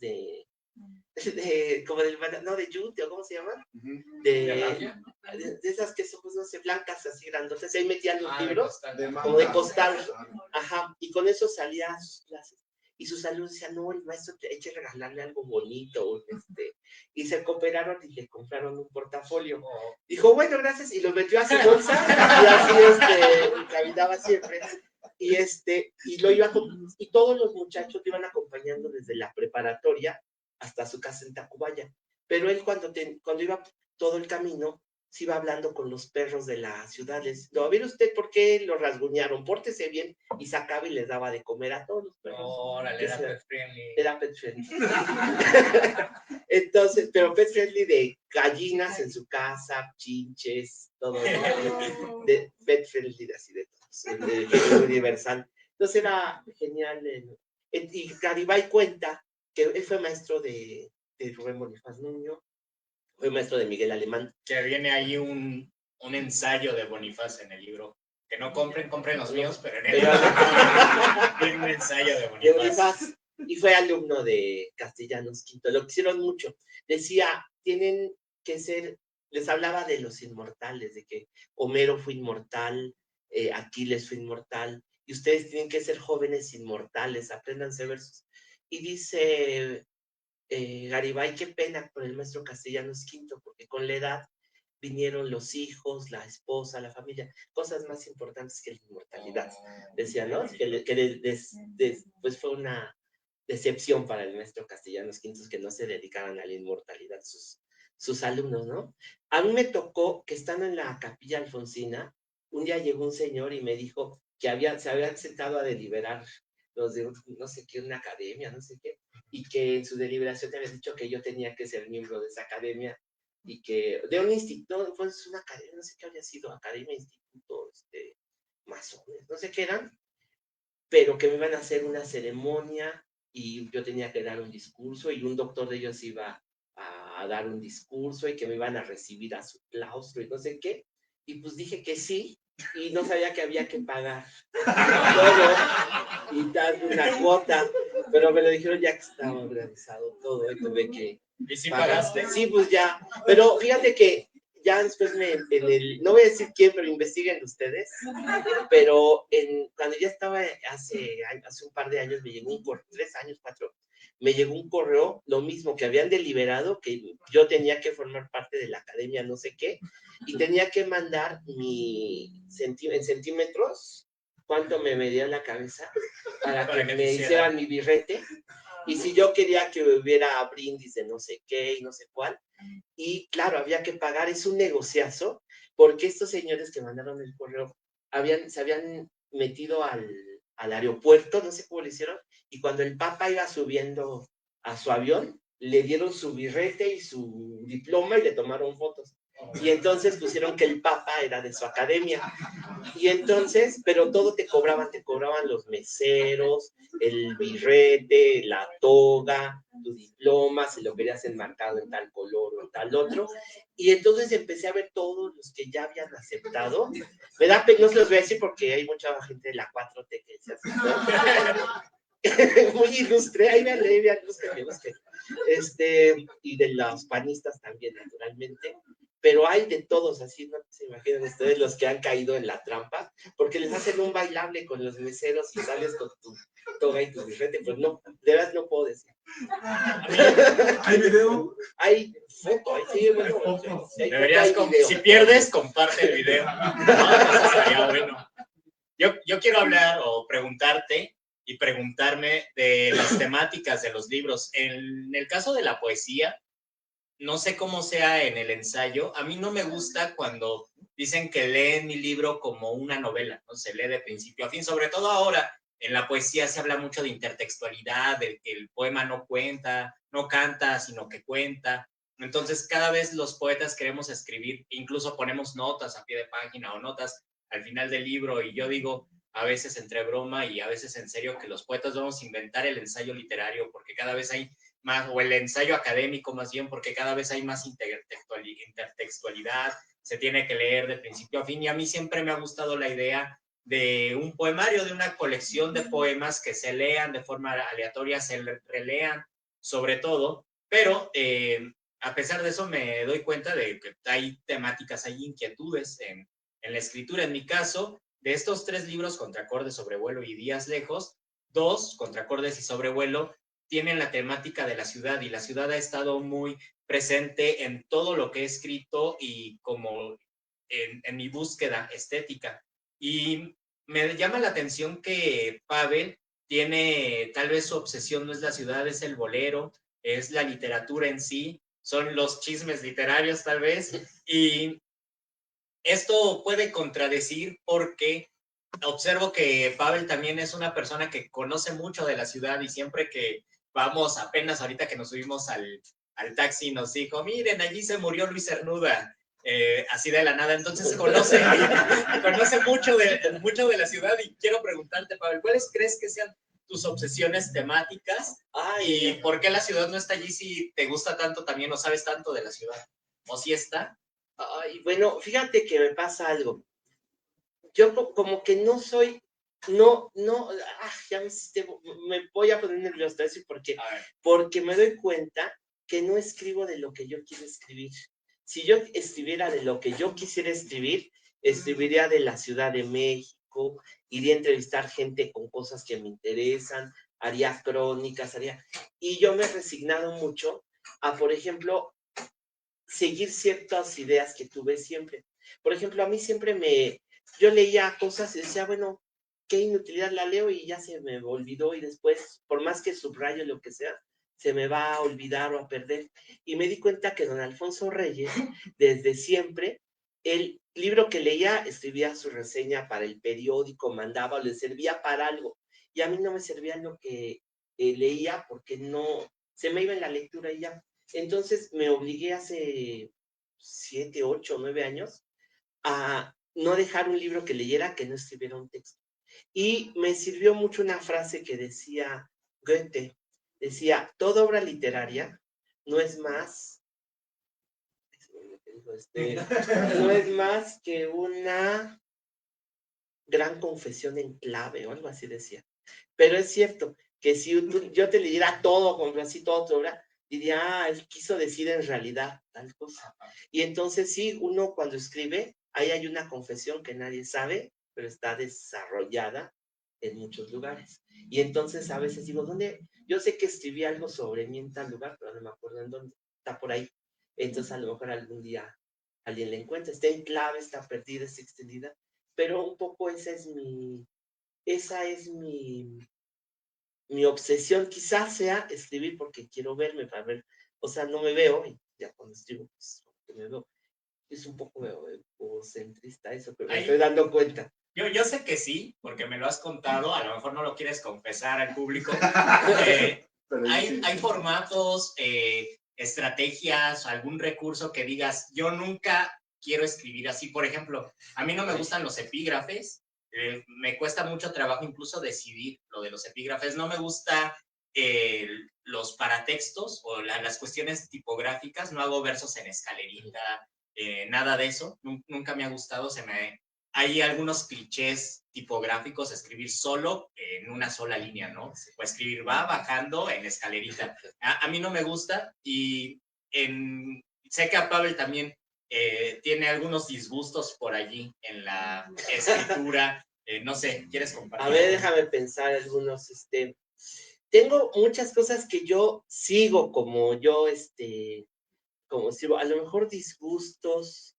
como de yute, ¿cómo se llaman? De esas que son, no sé, blancas así grandotas, ahí metían los libros, como de costal, ajá, y con eso salía a sus clases. Y sus alumnos decían, no, el maestro hay que regalarle algo bonito, y se cooperaron y le compraron un portafolio. Dijo, bueno, gracias, y lo metió a su bolsa, y así, caminaba siempre. Y todos los muchachos te iban acompañando desde la preparatoria hasta su casa en Tacubaya. Pero él cuando iba todo el camino, se iba hablando con los perros de las ciudades. No, a ver usted por qué lo rasguñaron, pórtese bien, y sacaba y les daba de comer a todos los perros. Órale, era pet friendly. Era pet friendly. Entonces, pero pet friendly de gallinas en su casa, chinches, todo eso. De pet friendly, así de todos, universal. Entonces era genial. Y Garibay cuenta que él fue maestro de Rubén Bonifaz Nuño, fue maestro de Miguel Alemán. Que viene ahí un ensayo de Bonifaz en el libro. Que no compren los míos, pero en el libro viene un ensayo de Bonifaz. Y fue alumno de Castellanos Quinto. Lo quisieron mucho. Decía, tienen que ser, les hablaba de los inmortales, de que Homero fue inmortal, Aquiles fue inmortal, y ustedes tienen que ser jóvenes inmortales, apréndanse versos. Y dice Garibay, qué pena con el maestro Castellanos Quinto, porque con la edad vinieron los hijos, la esposa, la familia, cosas más importantes que la inmortalidad. Decía, ¿no? Pues fue una decepción para el maestro Castellanos Quinto que no se dedicaran a la inmortalidad sus alumnos, ¿no? A mí me tocó que estando en la Capilla Alfonsina, un día llegó un señor y me dijo que se habían sentado a deliberar los de, no sé qué, una academia, no sé qué, y que en su deliberación te había dicho que yo tenía que ser miembro de esa academia y que de un instituto, pues una academia, no sé qué había sido, academia, instituto, masones, no sé qué eran, pero que me iban a hacer una ceremonia y yo tenía que dar un discurso y un doctor de ellos iba a dar un discurso y que me iban a recibir a su claustro y no sé qué. Y pues dije que sí y no sabía que había que pagar todo y dar una cuota, pero me lo dijeron ya que estaba organizado todo y tuve que ¿Y si pagar. pagaste? Sí, pues ya, pero fíjate que ya después no voy a decir quién, pero investiguen ustedes, pero cuando ya estaba hace un par de años, me llegó un correo, 3 años, 4, me llegó un correo, lo mismo, que habían deliberado que yo tenía que formar parte de la academia no sé qué, y tenía que mandar en centímetros, cuánto me medía la cabeza, para que me hicieran mi birrete, y si yo quería que hubiera brindis de no sé qué y no sé cuál, y claro, había que pagar, es un negociazo, porque estos señores que mandaron el correo se habían metido al aeropuerto, no sé cómo lo hicieron, y cuando el Papa iba subiendo a su avión, le dieron su birrete y su diploma y le tomaron fotos. Y entonces pusieron que el Papa era de su academia. Y entonces, pero todo te cobraban los meseros, el birrete, la toga, tu diploma, si lo querías enmarcado en tal color o en tal otro. Y entonces empecé a ver todos los que ya habían aceptado. Me da pena, no se los voy a decir porque hay mucha gente de la 4T que se aceptó. Muy ilustre, ahí vean, busquen. Y de los panistas también, naturalmente. Pero hay de todos, así no se imaginan ustedes los que han caído en la trampa, porque les hacen un bailable con los meseros y sales con tu toga y tu birrete, pues no, de verdad no puedo decir. ¿Hay video? Hay foto, sí, bueno, sí, hay Deberías, foto, hay video. si pierdes, comparte el video. No, eso estaría bueno. Yo quiero hablar o preguntarte y preguntarme de las temáticas de los libros. En el caso de la poesía, no sé cómo sea en el ensayo. A mí no me gusta cuando dicen que leen mi libro como una novela, ¿no? Se lee de principio a fin. Sobre todo ahora, en la poesía se habla mucho de intertextualidad, de que el poema no cuenta, no canta, sino que cuenta. Entonces, cada vez los poetas queremos escribir, incluso ponemos notas a pie de página o notas al final del libro, y yo digo, a veces entre broma y a veces en serio, que los poetas vamos a inventar el ensayo literario, porque cada vez hay más, o el ensayo académico más bien, porque cada vez hay más intertextualidad, se tiene que leer de principio a fin, y a mí siempre me ha gustado la idea de un poemario, de una colección de poemas que se lean de forma aleatoria, se relean sobre todo, pero a pesar de eso me doy cuenta de que hay temáticas, hay inquietudes en la escritura. En mi caso, de estos 3 libros, Contracordes, Sobrevuelo y Días Lejos, 2, Contracordes y Sobrevuelo, tienen la temática de la ciudad, y la ciudad ha estado muy presente en todo lo que he escrito y como en mi búsqueda estética. Y me llama la atención que Pavel tiene, tal vez su obsesión no es la ciudad, es el bolero, es la literatura en sí, son los chismes literarios tal vez, y esto puede contradecir porque observo que Pavel también es una persona que conoce mucho de la ciudad, y siempre que vamos, apenas ahorita que nos subimos al taxi, nos dijo, miren, allí se murió Luis Cernuda, así de la nada. Entonces conoce mucho de la ciudad, y quiero preguntarte, Pavel, ¿cuáles crees que sean tus obsesiones temáticas? ¿Y por qué la ciudad no está allí si te gusta tanto también o sabes tanto de la ciudad? ¿O si está? Bueno, fíjate que me pasa algo. Yo como que no soy, ya me voy a poner nervioso porque me doy cuenta que no escribo de lo que yo quiero escribir. Si yo escribiera de lo que yo quisiera escribir, escribiría de la Ciudad de México, iría a entrevistar gente con cosas que me interesan, haría crónicas, y yo me he resignado mucho a, por ejemplo, seguir ciertas ideas que tuve siempre. Por ejemplo, a mí siempre yo leía cosas y decía, bueno, qué inutilidad, la leo y ya se me olvidó, y después, por más que subrayo lo que sea, se me va a olvidar o a perder. Y me di cuenta que don Alfonso Reyes, desde siempre, el libro que leía, escribía su reseña para el periódico, mandaba o le servía para algo. Y a mí no me servía lo que leía porque no, se me iba en la lectura y ya. Entonces me obligué hace 7, 8, 9 años a no dejar un libro que leyera que no escribiera un texto. Y me sirvió mucho una frase que decía Goethe, decía, toda obra literaria no es más, no es más que una gran confesión en clave, o algo así decía. Pero es cierto que si yo te leyera todo, como así toda tu obra, diría, él quiso decir en realidad tal cosa. Y entonces sí, uno cuando escribe, ahí hay una confesión que nadie sabe, pero está desarrollada en muchos lugares. Y entonces a veces digo, ¿dónde? Yo sé que escribí algo sobre mí en tal lugar, pero no me acuerdo en dónde. Está por ahí. Entonces a lo mejor algún día alguien la encuentra. Está en clave, está perdida, está extendida. Pero un poco esa es mi obsesión. Quizás sea escribir porque quiero verme para ver, o sea, no me veo, y ya cuando escribo, pues me veo. Es un poco egocentrista eso, pero me estoy dando cuenta. Yo sé que sí, porque me lo has contado, a lo mejor no lo quieres confesar al público. Hay formatos, estrategias, algún recurso que digas, yo nunca quiero escribir así. Por ejemplo, a mí no me gustan los epígrafes, me cuesta mucho trabajo incluso decidir lo de los epígrafes. No me gusta los paratextos o las cuestiones tipográficas, no hago versos en escalerita, nada de eso, nunca me ha gustado. Hay algunos clichés tipográficos, escribir solo en una sola línea, ¿no? O escribir va bajando en escalerita. A mí no me gusta y sé que a Pavel también tiene algunos disgustos por allí en la escritura. No sé, ¿quieres compartir? A ver, déjame pensar algunos. Tengo muchas cosas que yo sigo como yo, como sigo, a lo mejor disgustos.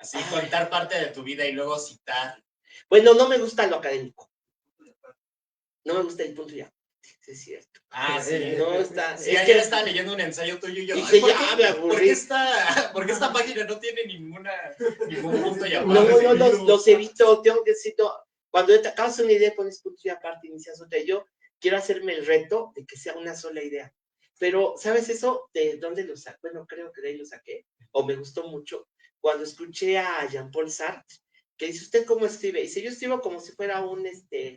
Así, contar parte de tu vida y luego citar. Bueno, no me gusta lo académico. No me gusta el punto ya. Sí, es cierto. Ah, sí. No está. Sí, ayer estaba leyendo un ensayo tuyo y yo. Dije, ya me aburrí. ¿Por qué esta página no tiene ningún punto y aparte? No, los evito. Tengo que decir, cuando te acabas una idea, pones punto y aparte, inicias otra. Yo quiero hacerme el reto de que sea una sola idea. Pero, ¿sabes eso? ¿De dónde lo saqué? Bueno, creo que de ahí lo saqué. O me gustó mucho. Cuando escuché a Jean-Paul Sartre, que dice, ¿usted cómo escribe? Dice, yo escribo como si fuera un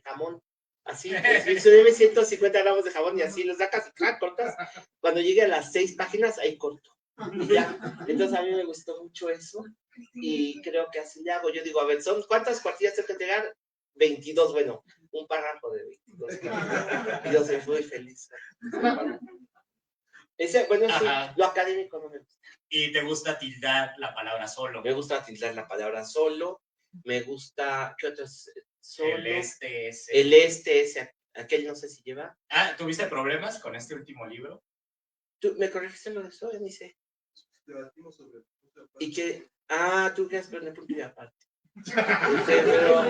jamón. Así, pues, yo me 150 gramos de jabón y así los sacas y cortas. Cuando llegue a las 6 páginas, ahí corto. Y ya. Entonces a mí me gustó mucho eso. Y creo que así le hago. Yo digo, a ver, ¿cuántas cuartillas tengo que entregar? 22, bueno, un párrafo de 22. Y yo soy muy feliz. Bueno, sí, lo académico no me gusta. ¿Y te gusta tildar la palabra solo? Me gusta tildar la palabra solo. Me gusta, ¿qué otros? Solo. El ese, aquel no sé si lleva. ¿Tuviste problemas con este último libro? ¿Tú me corregiste lo de eso? Ni sé. Debatimos sobre. Y que, tú quieres poner punto y aparte. Pero,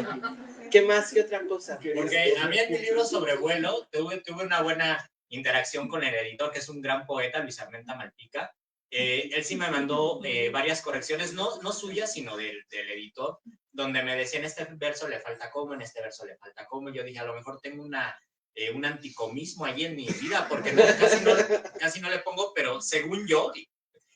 ¿qué más? ¿Qué otra cosa? Porque a mí en mi libro sobre vuelo tuve una buena interacción con el editor, que es un gran poeta, Luis Armenta Malpica. Él sí me mandó varias correcciones, no suyas, sino del editor, donde me decía en este verso le falta coma, en este verso le falta coma. Yo dije, a lo mejor tengo un anticomismo allí en mi vida, porque casi no le pongo, pero según yo,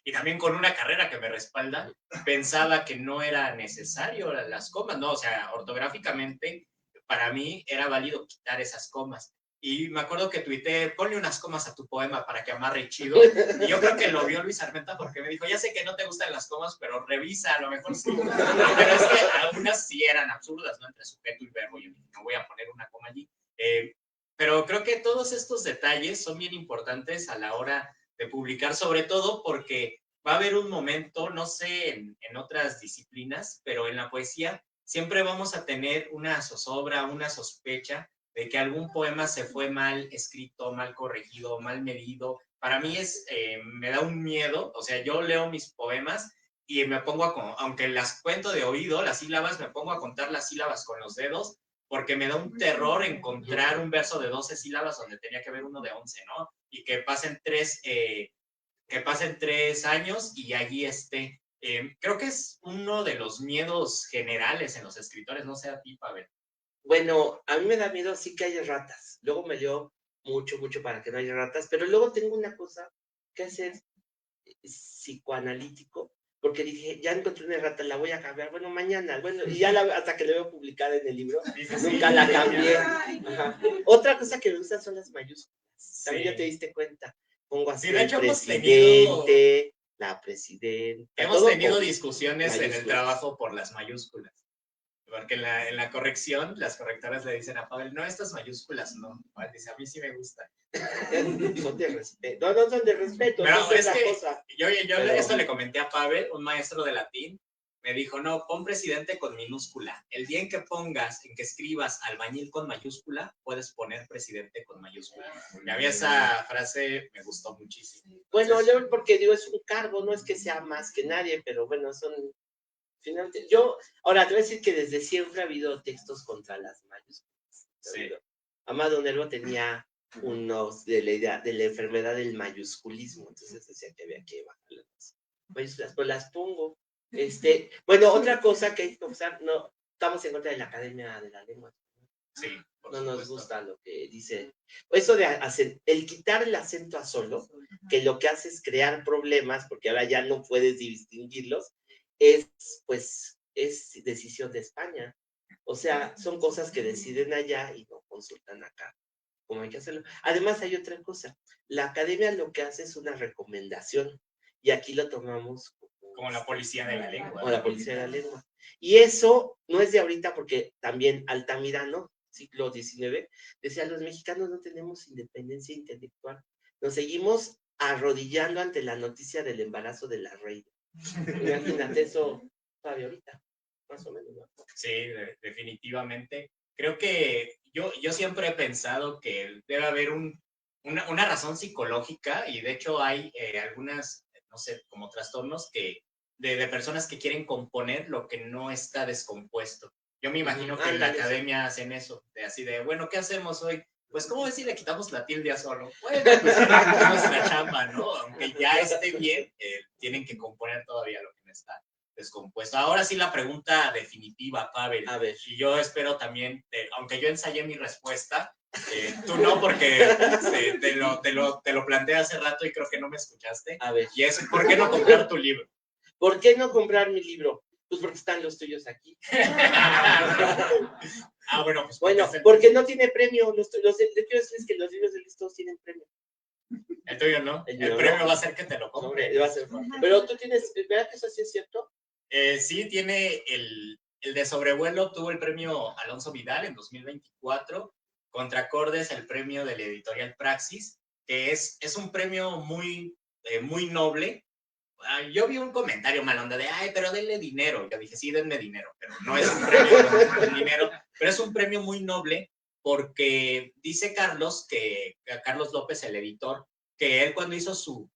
y también con una carrera que me respalda, pensaba que no era necesario las comas, ¿no? O sea, ortográficamente, para mí era válido quitar esas comas. Y me acuerdo que tuiteé, ponle unas comas a tu poema para que amarre chido. Y yo creo que lo vio Luis Armenta porque me dijo, ya sé que no te gustan las comas, pero revisa, a lo mejor sí. Pero es que algunas sí eran absurdas, ¿no? Entre sujeto y verbo. Yo dije, no voy a poner una coma allí. Pero creo que todos estos detalles son bien importantes a la hora de publicar, sobre todo porque va a haber un momento, no sé en otras disciplinas, pero en la poesía siempre vamos a tener una zozobra, una sospecha de que algún poema se fue mal escrito, mal corregido, mal medido. Para mí me da un miedo, o sea, yo leo mis poemas y me pongo aunque las cuento de oído, las sílabas, me pongo a contar las sílabas con los dedos, porque me da un terror encontrar un verso de 12 sílabas donde tenía que haber uno de 11, ¿no? Y que pasen 3 años y allí esté. Creo que es uno de los miedos generales en los escritores, no sé a ti, Pavel. Bueno, a mí me da miedo sí que haya ratas. Luego me leo mucho, mucho para que no haya ratas, pero luego tengo una cosa que hacer psicoanalítico, porque dije, ya encontré una rata, la voy a cambiar, bueno, mañana, bueno, y ya hasta que la veo publicada en el libro, nunca la cambié. Ajá. Otra cosa que me gusta son las mayúsculas, también ya te diste cuenta, pongo así de el hecho, presidente, la presidenta. Hemos tenido discusiones en el trabajo por las mayúsculas. Porque en la corrección, las correctoras le dicen a Pavel, no, estas mayúsculas no. Pavel dice, a mí sí me gustan. Son de respeto. No son de respeto. No, es que cosa. yo esto le comenté a Pavel, un maestro de latín, me dijo, no, pon presidente con minúscula. El día en que escribas albañil con mayúscula, puedes poner presidente con mayúscula. Y a mí esa frase me gustó muchísimo. Bueno, porque digo, es un cargo, no es que sea más que nadie, pero bueno, son... Finalmente, ahora te voy a decir que desde siempre ha habido textos contra las mayúsculas. Sí. Amado Nervo tenía unos de la idea de la enfermedad del mayúsculismo, entonces decía que había que bajar las mayúsculas, pues las pongo. Bueno, otra cosa que hay que confesar, no, estamos en contra de la Academia de la Lengua. Sí, no nos gusta lo que dice. Eso de hacer, el quitar el acento a solo, que lo que hace es crear problemas, porque ahora ya no puedes distinguirlos, es decisión de España. O sea, son cosas que deciden allá y no consultan acá. ¿Cómo hay que hacerlo? Además, hay otra cosa. La academia lo que hace es una recomendación y aquí lo tomamos como la policía de la lengua. Como la policía de la lengua. Y eso no es de ahorita porque también Altamirano, siglo XIX, decía, los mexicanos no tenemos independencia intelectual. Nos seguimos arrodillando ante la noticia del embarazo de la reina. Imagínate eso todavía ahorita, más o menos, ¿no? Sí, definitivamente. Creo que yo siempre he pensado que debe haber una razón psicológica y de hecho hay algunas, no sé, como trastornos de personas que quieren componer lo que no está descompuesto. Yo me imagino que en la academia hacen eso, bueno, ¿qué hacemos hoy? Pues, ¿cómo decir, le quitamos la tilde a solo? Bueno, pues hacemos la chamba, ¿no? Aunque ya esté bien, tienen que componer todavía lo que no está descompuesto. Ahora sí la pregunta definitiva, Pavel. A ver. Y yo espero también, aunque yo ensayé mi respuesta, tú no, porque te lo planteé hace rato y creo que no me escuchaste. A ver. Y es, ¿por qué no comprar tu libro? ¿Por qué no comprar mi libro? Pues porque están los tuyos aquí. Bueno, pues porque no tiene premio. Quiero decirles que los libros de listos tienen premio. El tuyo no. El premio va a ser que te lo compre. Va a ser. Pero tú tienes, ¿verdad que eso sí es cierto? Sí, tiene el de sobrevuelo, tuvo el premio Alonso Vidal en 2024. Contra Acordes, el premio de la editorial Praxis, que es un premio muy noble. Yo vi un comentario mal onda de, pero denle dinero. Yo dije, sí, denme dinero, pero no es un premio con dinero, pero es un premio muy noble porque dice Carlos López, el editor, que él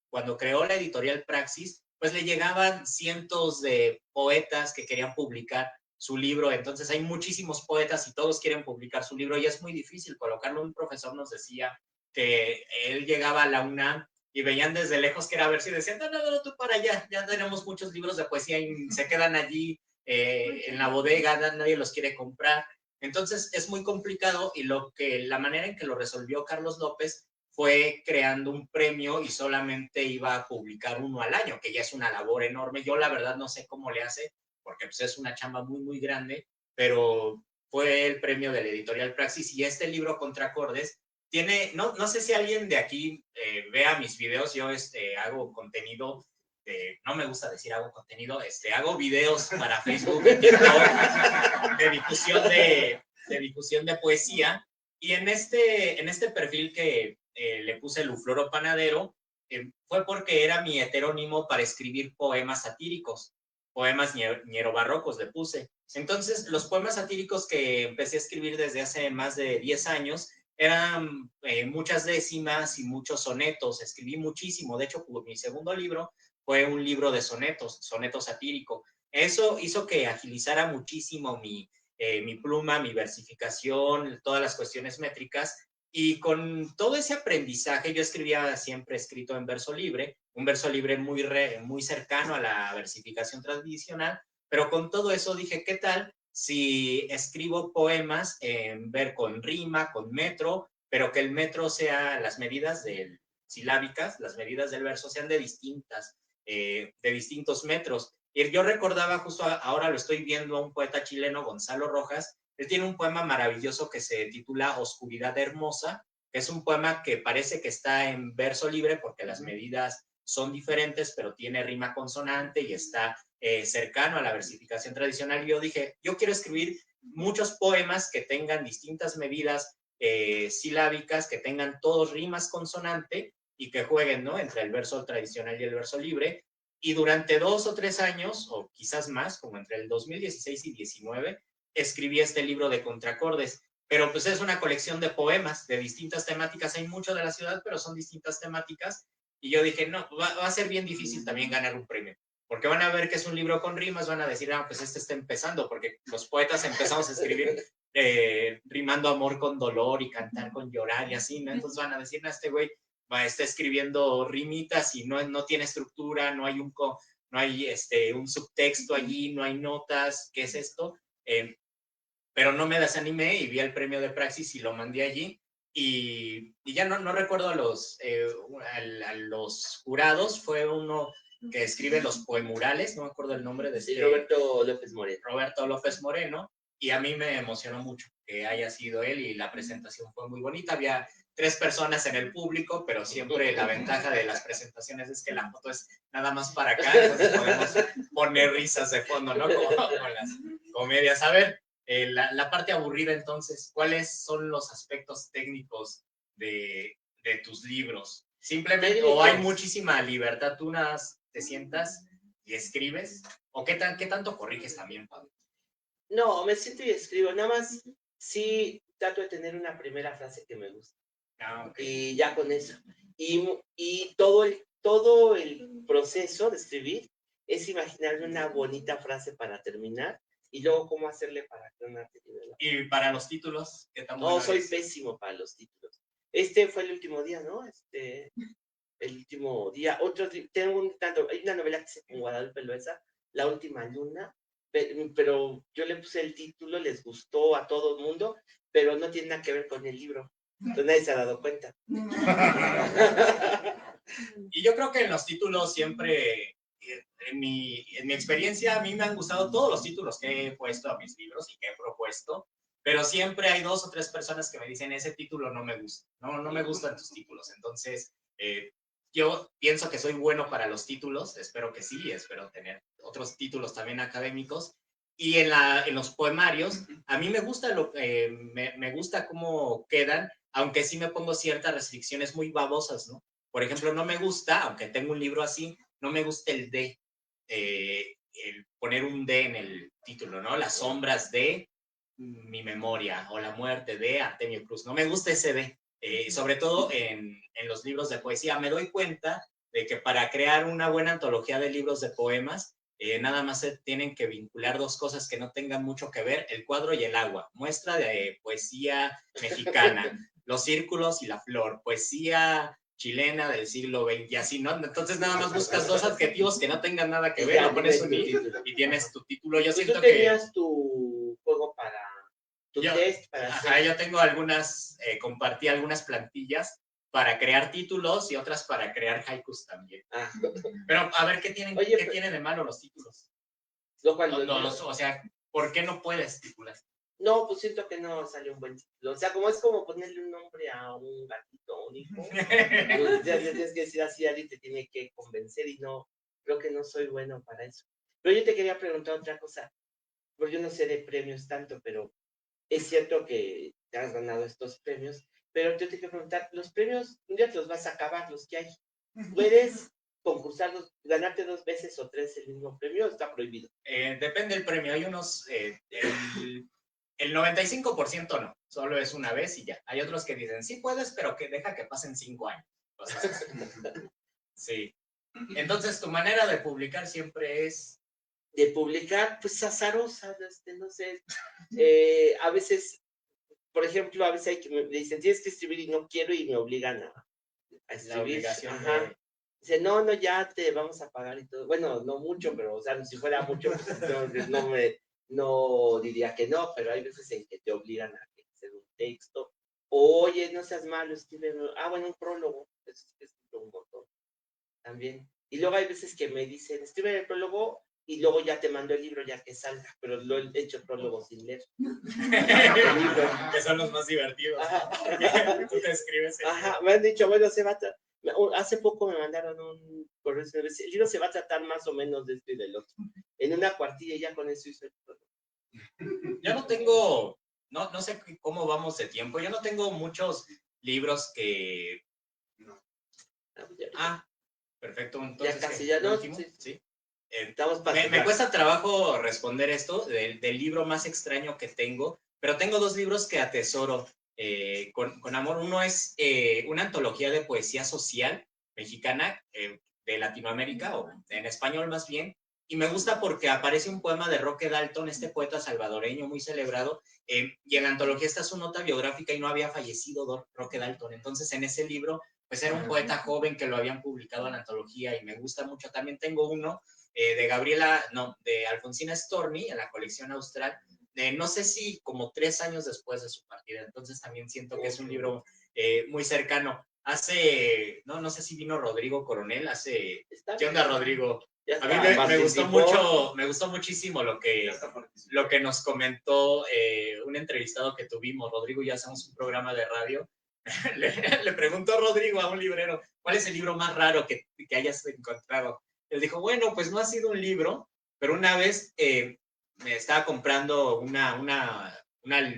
cuando creó la editorial Praxis, pues le llegaban cientos de poetas que querían publicar su libro, entonces hay muchísimos poetas y todos quieren publicar su libro y es muy difícil colocarlo. Un profesor nos decía que él llegaba a la UNAM y veían desde lejos que era a ver si decían, no, tú para allá, ya tenemos muchos libros de poesía y se quedan allí en la bodega, nadie los quiere comprar. Entonces es muy complicado y la manera en que lo resolvió Carlos López fue creando un premio y solamente iba a publicar uno al año, que ya es una labor enorme. Yo la verdad no sé cómo le hace, porque pues, es una chamba muy, muy grande, pero fue el premio de la editorial Praxis y este libro Contra Acordes tiene, no sé si alguien de aquí vea mis videos, yo hago contenido, no me gusta decir hago contenido, hago videos para Facebook, TikTok, de difusión de poesía, y en este perfil que le puse Lufloro Panadero, fue porque era mi heterónimo para escribir poemas satíricos, poemas ñerobarrocos le puse. Entonces, los poemas satíricos que empecé a escribir desde hace más de 10 años, eran muchas décimas y muchos sonetos, escribí muchísimo. De hecho, mi segundo libro fue un libro de soneto satírico. Eso hizo que agilizara muchísimo mi pluma, mi versificación, todas las cuestiones métricas, y con todo ese aprendizaje yo siempre escrito en verso libre, un verso libre muy cercano a la versificación tradicional, pero con todo eso dije, ¿qué tal si escribo poemas con rima, con metro, pero que el metro sea, las medidas silábicas, las medidas del verso sean de distintos metros. Y yo recordaba justo ahora lo estoy viendo a un poeta chileno, Gonzalo Rojas. Él tiene un poema maravilloso que se titula Oscuridad Hermosa, que es un poema que parece que está en verso libre porque las medidas son diferentes, pero tiene rima consonante y está cercano a la versificación tradicional. Y yo dije, yo quiero escribir muchos poemas que tengan distintas medidas silábicas, que tengan todos rimas consonante y que jueguen, ¿no?, entre el verso tradicional y el verso libre. Y durante 2 o 3 años, o quizás más, como entre el 2016 y 2019, escribí este libro de contracordes. Pero pues es una colección de poemas de distintas temáticas. Hay mucho de la ciudad, pero son distintas temáticas. Y yo dije, no, va a ser bien difícil también ganar un premio. Porque van a ver que es un libro con rimas, van a decir, ah, pues este está empezando, porque los poetas empezamos a escribir rimando amor con dolor y cantar con llorar y así, ¿no? Entonces van a decir, no, este güey está escribiendo rimitas y no tiene estructura, no hay un subtexto allí, no hay notas, ¿qué es esto? Pero no me desanimé y vi el premio de Praxis y lo mandé allí. Y ya no recuerdo a los jurados, fue uno que escribe los poemurales, no me acuerdo el nombre de Roberto López Moreno. Roberto López Moreno, y a mí me emocionó mucho que haya sido él y la presentación fue muy bonita. Había 3 personas en el público, pero siempre la ventaja de las presentaciones es que la foto es nada más para acá, entonces podemos poner risas de fondo, ¿no? Como las comedias. A ver, la parte aburrida entonces, ¿cuáles son los aspectos técnicos de tus libros? Simplemente, o hay muchísima libertad, tú nada más te sientas y escribes, o qué tanto corriges también, Pablo. No, me siento y escribo, nada más sí trato de tener una primera frase que me gusta. Okay. Y ya con eso. Y todo el proceso de escribir es imaginarme una bonita frase para terminar y luego cómo hacerle para que una termine. ¿Y para los títulos? ¿Qué tan No, soy pésimo para los títulos. Este fue el último día, ¿no? El último día. Hay una novela que se llama Guadalupe Loaiza, La Última Luna, pero yo le puse el título, les gustó a todo el mundo, pero no tiene nada que ver con el libro. Entonces nadie se ha dado cuenta. Y yo creo que en los títulos siempre, en mi experiencia, a mí me han gustado todos los títulos que he puesto a mis libros y que he propuesto, pero siempre hay 2 o 3 personas que me dicen, ese título no me gusta, no me gustan tus títulos. Entonces, yo pienso que soy bueno para los títulos, espero que sí, espero tener otros títulos también académicos. Y en los poemarios, a mí me gusta me gusta cómo quedan, aunque sí me pongo ciertas restricciones muy babosas, ¿no? Por ejemplo, no me gusta, aunque tengo un libro así, no me gusta el D, el poner un D en el título, ¿no? Las sombras de mi memoria o la muerte de Artemio Cruz. No me gusta ese D, sobre todo en los libros de poesía. Me doy cuenta de que para crear una buena antología de libros de poemas, nada más se tienen que vincular 2 cosas que no tengan mucho que ver, el cuadro y el agua. Muestra de poesía mexicana, los círculos y la flor, poesía chilena del siglo XX y así, ¿no? Entonces nada más buscas 2 adjetivos que no tengan nada que ver, lo pones un i y tienes tu título. Yo siento tú tenías tu juego para tu test. Yo tengo compartí algunas plantillas para crear títulos y otras para crear haikus también. Pero a ver, ¿qué tienen de malo los títulos? O sea, ¿por qué no puedes titular? No, pues siento que no sale un buen título. O sea, como es como ponerle un nombre a un gatito, a un hijo. Pues ya tienes que decir así, alguien te tiene que convencer y no, creo que no soy bueno para eso. Pero yo te quería preguntar otra cosa, porque yo no sé de premios tanto, pero es cierto que te has ganado estos premios, pero yo te quiero preguntar, los premios, un día te los vas a acabar, los que hay. ¿Puedes concursar, ganarte 2 veces o 3 el mismo premio o está prohibido? Depende del premio. Hay unos, el 95% no, solo es una vez y ya. Hay otros que dicen, sí puedes, pero que deja que pasen 5 años. Sí. Entonces, tu manera de publicar siempre es... De publicar, pues azarosa, no sé. A veces, por ejemplo, a veces hay que me dicen, tienes que escribir y no quiero y me obligan a escribir. La obligación. Ajá. Dice, no, ya te vamos a pagar y todo. Bueno, no mucho, pero, o sea, si fuera mucho, pues no diría que no, pero hay veces en que te obligan a hacer un texto Oye, no seas malo, escribe. Bueno, un prólogo. Es un montón también. Y luego hay veces que me dicen, escribe el prólogo y luego ya te mando el libro ya que salga, pero lo he hecho prólogo sin leer. Que son los más divertidos. Tú te escribes. Me han dicho, bueno, hace poco me mandaron un correo, el libro se va a tratar más o menos de esto y del otro. En una cuartilla ya con eso hizo el prólogo. Yo no tengo, no sé cómo vamos de tiempo, yo no tengo muchos libros que... Perfecto. Entonces, ya casi, ya no. Sí. Me cuesta trabajo responder esto del libro más extraño que tengo, pero tengo dos libros que atesoro con amor. Uno es una antología de poesía social mexicana de Latinoamérica, o en español más bien, y me gusta porque aparece un poema de Roque Dalton, este poeta salvadoreño muy celebrado, y en la antología está su nota biográfica y no había fallecido Roque Dalton. Entonces en ese libro pues era un poeta joven que lo habían publicado en la antología y me gusta mucho. También tengo uno de Alfonsina Storni en la colección austral, no sé si como 3 años después de su partida. Entonces también siento que es un libro muy cercano. No sé si vino Rodrigo Coronel, ¿qué onda, Rodrigo? A mí me gustó muchísimo lo que nos comentó un entrevistado que tuvimos. Rodrigo, ya hacemos un programa de radio. Le preguntó Rodrigo a un librero, ¿cuál es el libro más raro que hayas encontrado? Él dijo, bueno, pues no ha sido un libro, pero una vez me estaba comprando una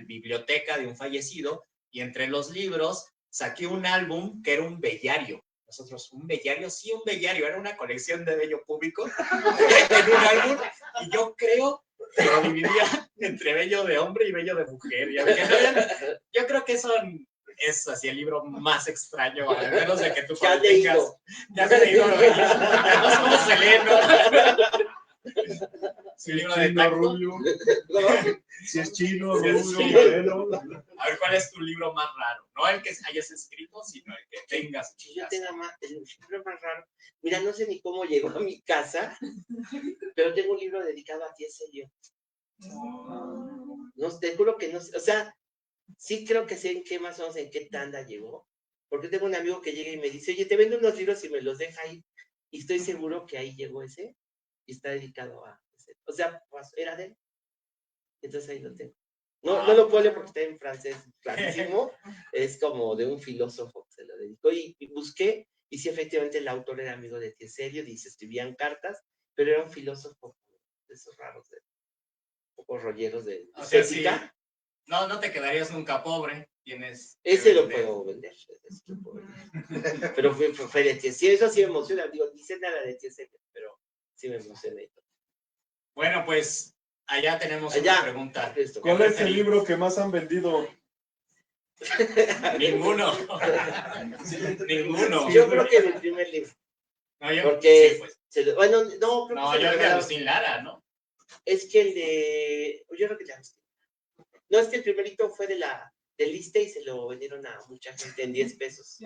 biblioteca de un fallecido y entre los libros saqué un álbum que era un bellario. Nosotros, ¿un bellario? Sí, un bellario, era una colección de bello público en un álbum, y yo creo que lo dividía entre bello de hombre y bello de mujer. Yo creo que es así el libro más extraño, a menos de que tú tengas. Ya has leído. Además, ¿cómo se lee, no? Su libro de tacto. Rubio. Si es chino, rubio, moreno. A ver, ¿cuál es tu libro más raro? No el que hayas escrito, sino el que tengas. Si yo tenga el libro más raro. Mira, no sé ni cómo llegó a mi casa, pero tengo un libro dedicado a T.S. Eliot. No, te juro que no sé. O sea, sí creo que sé en qué más o menos, en qué tanda llegó, porque tengo un amigo que llega y me dice, oye, te vendo unos libros y me los deja ahí, y estoy seguro que ahí llegó ese, y está dedicado a ese. O sea, pues, era de él, entonces ahí lo tengo. No lo puedo leer porque está en francés clarísimo, es como de un filósofo que se lo dedicó, y busqué, y sí, efectivamente el autor era amigo de T.S. Eliot, y se escribían cartas, pero era un filósofo de esos raros, de un poco rolleros de estética. Sí. No te quedarías nunca pobre. Ese lo puedo vender. Pero fue de T.S. Eso sí me emociona. Digo, dice nada de T.S. pero sí me emociona. Bueno, pues allá tenemos una pregunta. ¿Cuál es el libro que más han vendido? Ninguno. Ninguno. Yo creo que mi primer libro. No, porque, sí, pues. Bueno, no, creo que yo el de Agustín Lara, ¿no? Es que yo creo que el de Agustín. No, es que el primerito fue del Liste y se lo vendieron a mucha gente en 10 pesos.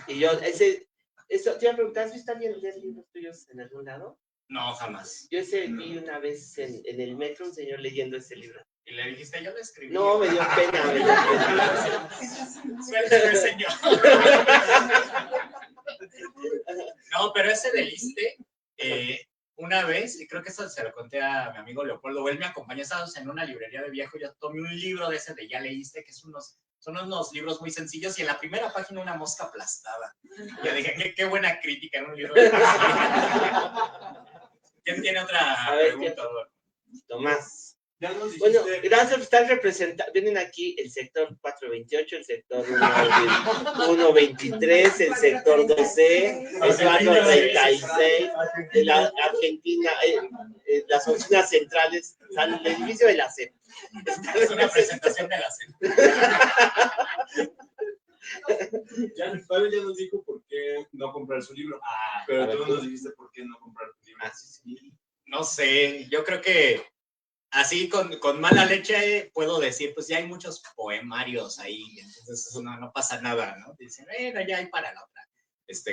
Y yo, te iba a preguntar, ¿has visto alguien leer libros tuyos en algún lado? No, jamás. Yo vi una vez en el metro un señor leyendo ese libro. ¿Y le dijiste, yo lo escribí? No, me dio pena. Suélteme, señor. No, pero ese de Liste, una vez, y creo que eso se lo conté a mi amigo Leopoldo, él me acompañó, estábamos en una librería de viejo, yo tomé un libro de ese de Ya Leíste, que son unos libros muy sencillos, y en la primera página una mosca aplastada. Yo dije, qué buena crítica en un libro de ¿Quién tiene otra pregunta? Tomás. Bueno, gracias por estar representando. Vienen aquí el sector 428, el sector 123, el sector 12, el 436, la Argentina, las oficinas centrales, el edificio de la CEP. Es una presentación de la CEP. Pablo ya nos dijo por qué no comprar su libro, pero tú nos dijiste por qué no comprar tu libro. Sí. No sé, yo creo que así con mala leche puedo decir, pues ya hay muchos poemarios ahí, entonces no pasa nada, ¿no? Dicen, ya hay para la otra.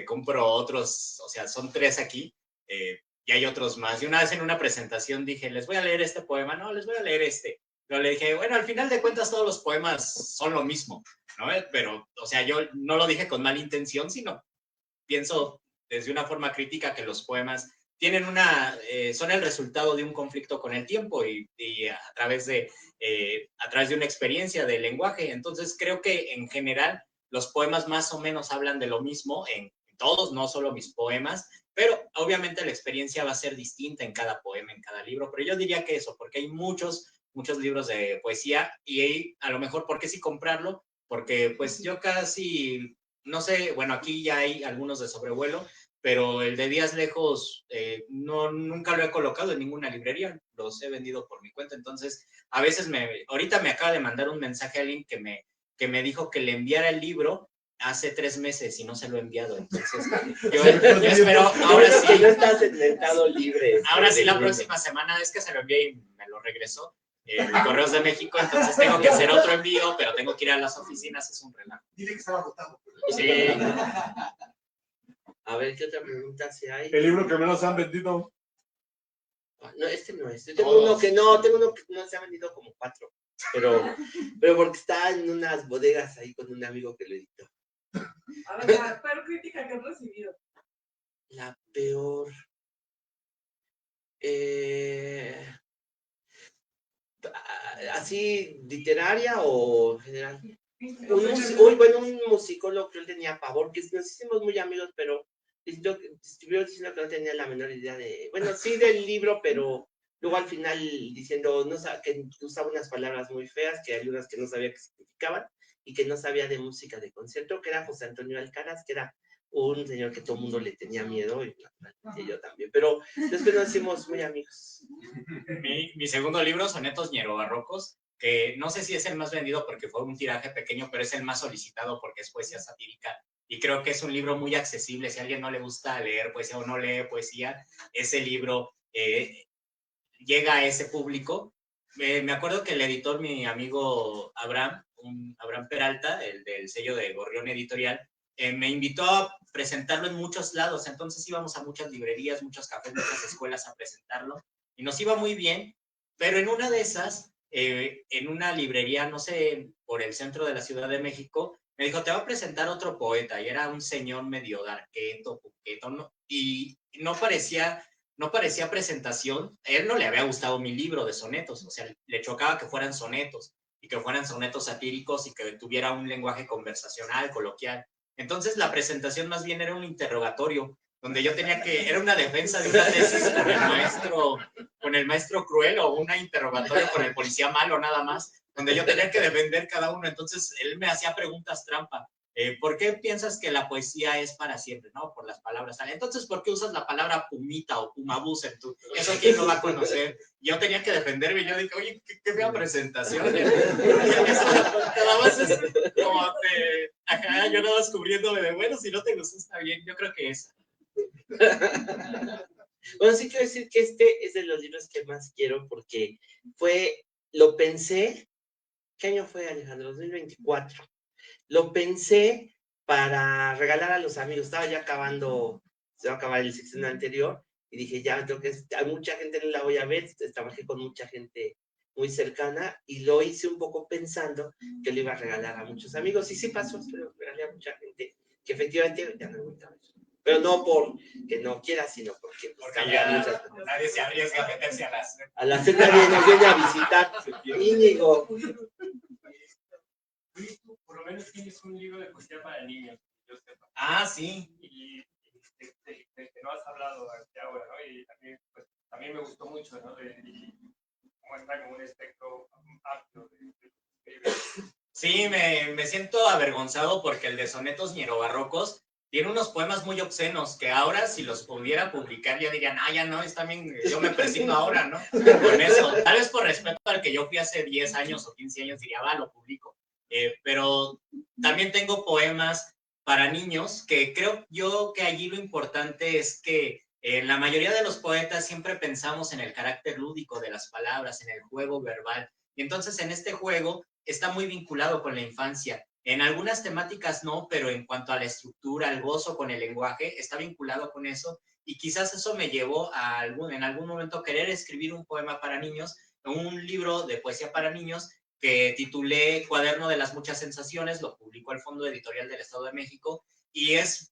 Compro otros, o sea, son 3 aquí, y hay otros más. Y una vez en una presentación dije, les voy a leer este poema, no, les voy a leer este. Pero le dije, bueno, al final de cuentas todos los poemas son lo mismo, ¿no? Pero, o sea, yo no lo dije con mala intención, sino pienso desde una forma crítica que los poemas tienen son el resultado de un conflicto con el tiempo y a través de una experiencia del lenguaje. Entonces creo que en general los poemas más o menos hablan de lo mismo en todos, no solo mis poemas, pero obviamente la experiencia va a ser distinta en cada poema, en cada libro, pero yo diría que eso, porque hay muchos libros de poesía y a lo mejor, ¿por qué sí comprarlo? Porque pues yo casi, no sé, bueno, aquí ya hay algunos de sobrevuelo, pero el de Días Lejos nunca lo he colocado en ninguna librería, los he vendido por mi cuenta, entonces a veces ahorita me acaba de mandar un mensaje a alguien que me dijo que le enviara el libro hace 3 meses y no se lo he enviado, entonces yo espero, ahora sí. Que no estás en Mercado Libre. Ahora sí, la próxima semana es que se lo envié y me lo regresó. Correos de México, entonces tengo que hacer otro envío, pero tengo que ir a las oficinas, es un relajo. Dile que estaba agotado. Sí. A ver, ¿qué otra pregunta si hay? El libro que menos han vendido. No, este no es. Yo tengo uno que no se ha vendido como 4. Pero porque está en unas bodegas ahí con un amigo que lo editó. A ver, la peor crítica que has recibido. La peor. ¿Así literaria o en general? Un musicólogo que él tenía pavor, que nos hicimos muy amigos, pero estuvo diciendo que no tenía la menor idea bueno, sí del libro, pero luego al final diciendo que usaba unas palabras muy feas, que hay algunas que no sabía qué significaban, y que no sabía de música de concierto, que era José Antonio Alcaraz, que era un señor que todo el mundo le tenía miedo, y yo también, pero después nos hicimos muy amigos. Mi segundo libro, Sonetos Ñerobarrocos, que no sé si es el más vendido porque fue un tiraje pequeño, pero es el más solicitado porque es poesía satírica y creo que es un libro muy accesible. Si a alguien no le gusta leer poesía o no lee poesía, ese libro llega a ese público. Me acuerdo que el editor, mi amigo Abraham Peralta, el del sello de Gorrión Editorial, me invitó a presentarlo en muchos lados, entonces íbamos a muchas librerías, muchos cafés, muchas escuelas a presentarlo y nos iba muy bien, pero en una de esas, en una librería, no sé, por el centro de la Ciudad de México, me dijo, te va a presentar otro poeta, y era un señor medio darqueto, puqueto, ¿no? Y no parecía presentación. A él no le había gustado mi libro de sonetos, o sea, le chocaba que fueran sonetos, y que fueran sonetos satíricos, y que tuviera un lenguaje conversacional, coloquial. Entonces la presentación más bien era un interrogatorio, donde yo era una defensa de una tesis con el maestro cruel, o un interrogatorio con el policía malo nada más, donde yo tenía que defender cada uno. Entonces él me hacía preguntas trampa. ¿Por qué piensas que la poesía es para siempre? No, por las palabras. Entonces, ¿por qué usas la palabra pumita o pumabús en tu? Eso quién no va a conocer. Yo tenía que defenderme. Yo dije, oye, qué fea presentación. Nada más es como yo nada más cubriéndome de, bueno, si no te gustó está bien. Yo creo que es. Bueno, sí quiero decir que este es de los libros que más quiero porque lo pensé. ¿Qué año fue, Alejandro? 2024. Lo pensé para regalar a los amigos. Estaba ya se va a acabar el sección anterior, y dije, ya, creo que a mucha gente no la voy a ver. Trabajé con mucha gente muy cercana, y lo hice un poco pensando que lo iba a regalar a muchos amigos, y sí pasó, se lo regalé a mucha gente, que efectivamente ya no me gusta ver. Pero no porque no quiera, sino porque ya nadie se arriesga a meterse a la cena nos viene a visitar. Íñigo. Tú por lo menos tienes un libro de poesía para niños, yo sepa. Ah, sí. Y de que no has hablado hasta ahora, ¿no? Y también me gustó mucho, ¿no? Y muestra como un espectro amplio de Sí, me siento avergonzado porque el de Sonetos Ñerobarrocos tiene unos poemas muy obscenos que ahora, si los pudiera publicar, ya dirían, ya no, está bien, yo me presigno ahora, ¿no? Con eso, tal vez por respeto al que yo fui hace 10 años o 15 años, diría, lo publico. Pero también tengo poemas para niños que creo yo que allí lo importante es que en la mayoría de los poetas siempre pensamos en el carácter lúdico de las palabras, en el juego verbal. Y entonces en este juego está muy vinculado con la infancia. En algunas temáticas no, pero en cuanto a la estructura, al gozo con el lenguaje, está vinculado con eso. Y quizás eso me llevó en algún momento a querer escribir un poema para niños, un libro de poesía para niños que titulé Cuaderno de las Muchas Sensaciones, lo publicó el Fondo Editorial del Estado de México, y es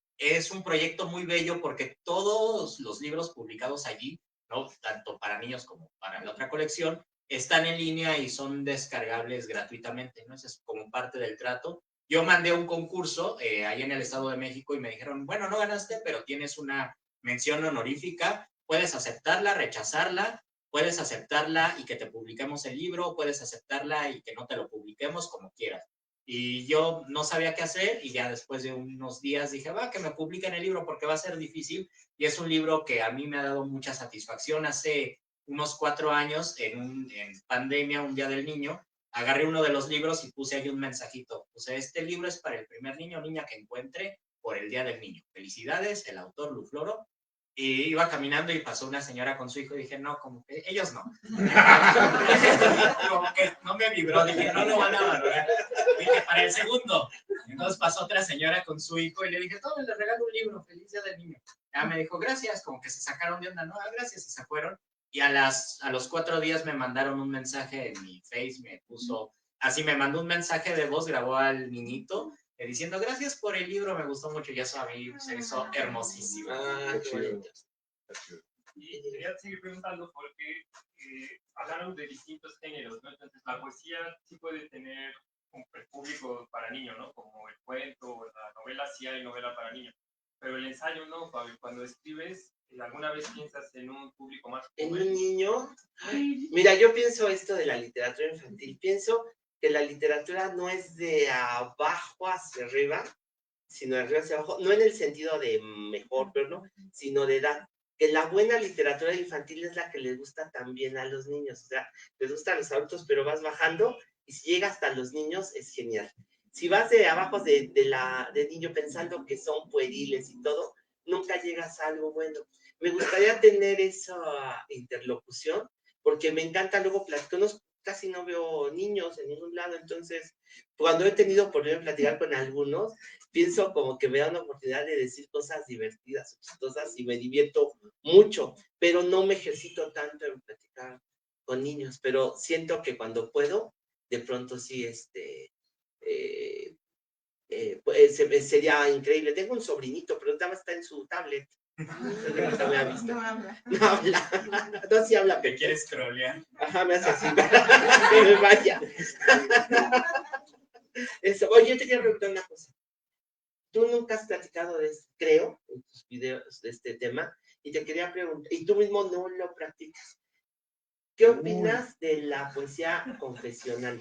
un proyecto muy bello porque todos los libros publicados allí, ¿no? Tanto para niños como para la otra colección, están en línea y son descargables gratuitamente, ¿no? Eso es como parte del trato. Yo mandé un concurso ahí en el Estado de México y me dijeron, bueno, no ganaste, pero tienes una mención honorífica, puedes aceptarla, rechazarla, puedes aceptarla y que te publiquemos el libro, puedes aceptarla y que no te lo publiquemos, como quieras. Y yo no sabía qué hacer y ya después de unos días dije, va, que me publiquen el libro porque va a ser difícil. Y es un libro que a mí me ha dado mucha satisfacción. Hace unos 4 años, en pandemia, un día del niño, agarré uno de los libros y puse ahí un mensajito. Puse, este libro es para el primer niño o niña que encuentre por el Día del Niño. Felicidades, el autor Lufloro. Y iba caminando y pasó una señora con su hijo y dije, no, como que ellos no. Como que no me vibró, dije, no lo van a valorar. Dije, para el segundo. Entonces pasó otra señora con su hijo y le dije, todo, le regalo un libro, feliz Día del Niño. Ya me dijo, gracias, como que se sacaron de onda, no, gracias, y se fueron. Y a los 4 días me mandaron un mensaje en mi Face, me puso, así me mandó un mensaje de voz, grabó al niñito, diciendo, gracias por el libro, me gustó mucho, y eso a mí se hizo hermosísimo. Qué bonito. Y quería seguir preguntando porque hablaron de distintos géneros, ¿no? Entonces, la poesía sí puede tener un público para niños, ¿no? Como el cuento o la novela, sí hay novela para niños. Pero el ensayo no, Fabio. Cuando escribes, ¿alguna vez piensas en un público más ¿En joven? un niño? Mira, yo pienso esto de la literatura infantil. Pienso que la literatura no es de abajo hacia arriba, sino de arriba hacia abajo. No en el sentido de mejor, pero no, sino de edad. Que la buena literatura infantil es la que les gusta también a los niños. O sea, les gusta a los adultos, pero vas bajando y si llega hasta los niños es genial. Si vas de abajo de niño pensando que son pueriles y todo, nunca llegas a algo bueno. Me gustaría tener esa interlocución porque me encanta luego platicar. Casi no veo niños en ningún lado, entonces cuando he tenido oportunidad de platicar con algunos, pienso como que me da una oportunidad de decir cosas divertidas, chistosas y me divierto mucho, pero no me ejercito tanto en platicar con niños, pero siento que cuando puedo, de pronto sí, pues, sería increíble. Tengo un sobrinito, pero nada más está en su tablet. No me ha visto. No habla. No habla. No, sí habla. ¿Te quieres scrollear? Ajá, me hace así. Que me vaya. Eso. Oye, yo te quiero preguntar una cosa. Tú nunca has platicado de esto, creo, en tus videos de este tema, y te quería preguntar, y tú mismo no lo practicas. ¿Qué opinas de la poesía confesional?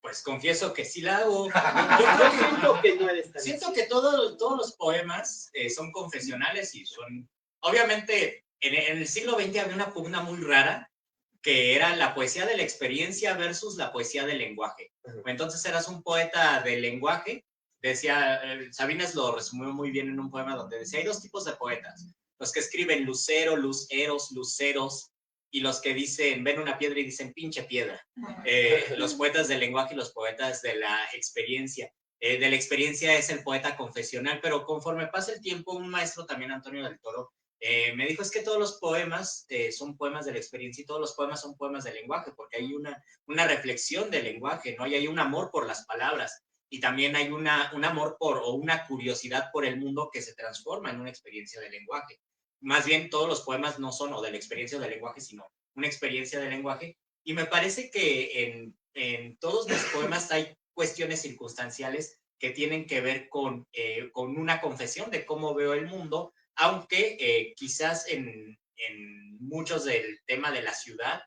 Pues confieso que sí la hago. Yo siento que no eres tan Siento así. que todos los poemas son confesionales y son, obviamente, en el siglo XX había una pugna muy rara que era la poesía de la experiencia versus la poesía del lenguaje. Entonces eras un poeta del lenguaje, decía, Sabines lo resumió muy bien en un poema donde decía, hay 2 tipos de poetas, los que escriben lucero, luceros, luceros, y los que dicen, ven una piedra y dicen, pinche piedra. Los poetas del lenguaje y los poetas de la experiencia. De la experiencia es el poeta confesional, pero conforme pasa el tiempo, un maestro también, Antonio del Toro, me dijo, es que todos los poemas son poemas de la experiencia y todos los poemas son poemas del lenguaje, porque hay una reflexión del lenguaje, ¿no? Y hay un amor por las palabras y también hay un amor o una curiosidad por el mundo que se transforma en una experiencia del lenguaje. Más bien todos los poemas no son o de la experiencia del lenguaje, sino una experiencia del lenguaje. Y me parece que en todos mis poemas hay cuestiones circunstanciales que tienen que ver con una confesión de cómo veo el mundo, aunque quizás en muchos del tema de la ciudad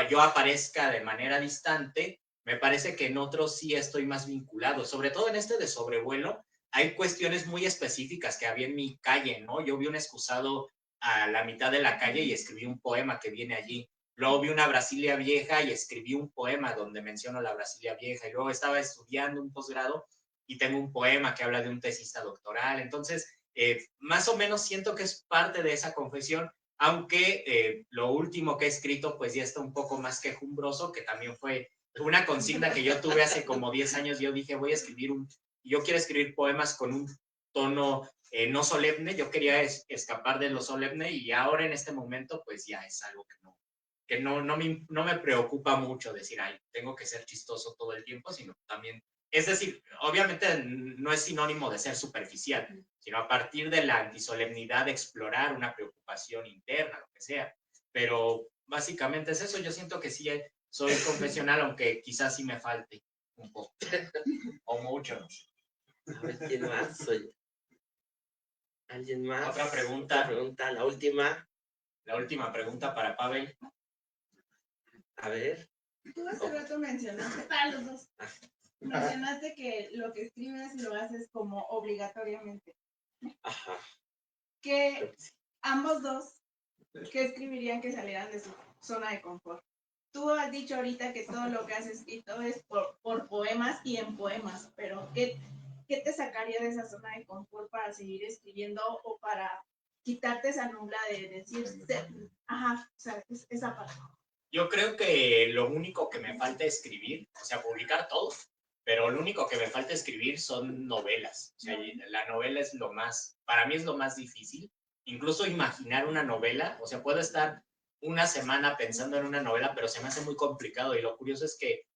yo aparezca de manera distante, me parece que en otros sí estoy más vinculado, sobre todo en este de sobrevuelo, hay cuestiones muy específicas que había en mi calle, ¿no? Yo vi un excusado a la mitad de la calle y escribí un poema que viene allí. Luego vi una Brasilia vieja y escribí un poema donde menciono la Brasilia vieja. Y luego estaba estudiando un posgrado y tengo un poema que habla de un tesista doctoral. Entonces, más o menos siento que es parte de esa confesión, aunque lo último que he escrito pues ya está un poco más quejumbroso, que también fue una consigna que yo tuve hace como 10 años. Yo dije, yo quiero escribir poemas con un tono no solemne. Yo quería escapar de lo solemne y ahora en este momento pues ya es algo que que no me preocupa mucho decir, ay, tengo que ser chistoso todo el tiempo, sino también, es decir, obviamente no es sinónimo de ser superficial, sino a partir de la antisolemnidad de explorar una preocupación interna, lo que sea. Pero básicamente es eso, yo siento que sí soy confesional, aunque quizás sí me falte un poco, o mucho, ¿no? A ver, ¿quién más? Oye. ¿Alguien más? Otra pregunta. Otra pregunta, la última. La última pregunta para Pavel. A ver. Tú hace rato mencionaste, para los dos, mencionaste que lo que escribes lo haces como obligatoriamente. Ajá. Que ambos dos, ¿qué escribirían que salieran de su zona de confort? Tú has dicho ahorita que todo lo que has escrito es por poemas y en poemas, pero ¿qué te sacaría de esa zona de confort para seguir escribiendo o para quitarte esa nubla de decir, ajá, o sea, esa parte? Yo creo que lo único que me falta escribir, o sea, publicar todo, pero lo único que me falta escribir son novelas. O sea, la novela es lo más, para mí es lo más difícil. Incluso imaginar una novela, o sea, puedo estar una semana pensando en una novela, pero se me hace muy complicado. Y lo curioso es que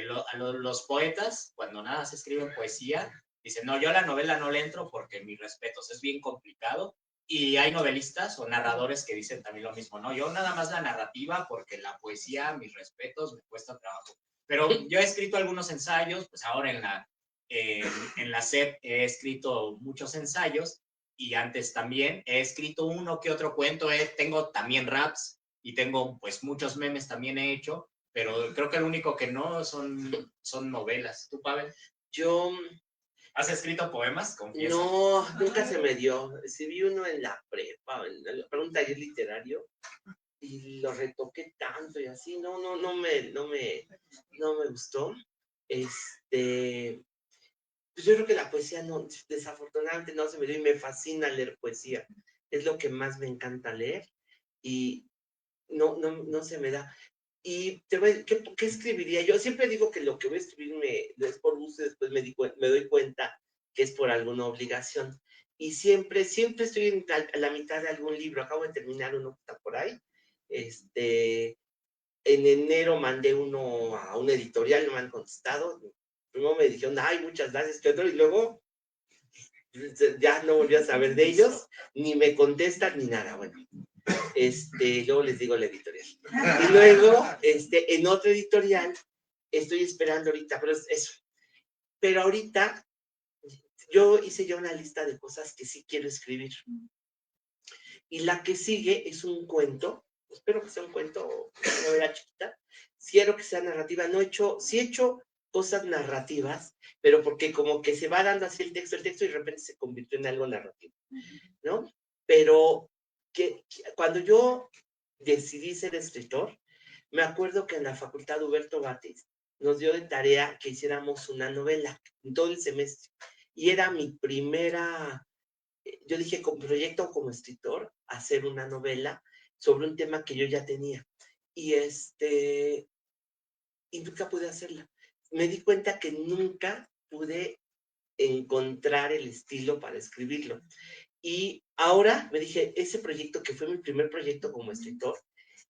los poetas, cuando nada se escriben poesía, dicen, no, yo a la novela no le entro porque mis respetos, es bien complicado. Y hay novelistas o narradores que dicen también lo mismo, ¿no? Yo nada más la narrativa porque la poesía, mis respetos, me cuesta trabajo. Pero yo he escrito algunos ensayos, pues ahora en la SEP he escrito muchos ensayos y antes también he escrito uno que otro cuento, tengo también raps y tengo pues muchos memes también he hecho, pero creo que el único que no son novelas. ¿Tú, Pavel? Yo... ¿Has escrito poemas? Confiesa. No, nunca se me dio. Escribí uno en la prepa, para un taller literario, y lo retoqué tanto y así, no me gustó. Pues yo creo que la poesía no, desafortunadamente no se me dio y me fascina leer poesía. Es lo que más me encanta leer y no se me da. Y ¿qué escribiría? Yo siempre digo que lo que voy a escribir es por gusto y después me doy cuenta que es por alguna obligación. Y siempre estoy a la mitad de algún libro. Acabo de terminar uno que está por ahí. En enero mandé uno a una editorial, no me han contestado. Primero me dijeron, ay, muchas gracias, que otro, y luego ya no volví a saber de ellos, ni me contestan, ni nada. Bueno, luego les digo la editorial. Y luego, en otra editorial, estoy esperando ahorita, pero es eso. Pero ahorita, yo hice ya una lista de cosas que sí quiero escribir. Y la que sigue es un cuento, espero que sea un cuento, una novela chiquita. Quiero que sea narrativa, sí he hecho cosas narrativas, pero porque como que se va dando así el texto y de repente se convirtió en algo narrativo, ¿no? Pero que cuando yo decidí ser escritor, me acuerdo que en la facultad Huberto Batis nos dio de tarea que hiciéramos una novela en todo el semestre. Y era mi primera, yo dije, con proyecto como escritor, hacer una novela sobre un tema que yo ya tenía. Y nunca pude hacerla. Me di cuenta que nunca pude encontrar el estilo para escribirlo. Y ahora me dije, ese proyecto que fue mi primer proyecto como escritor,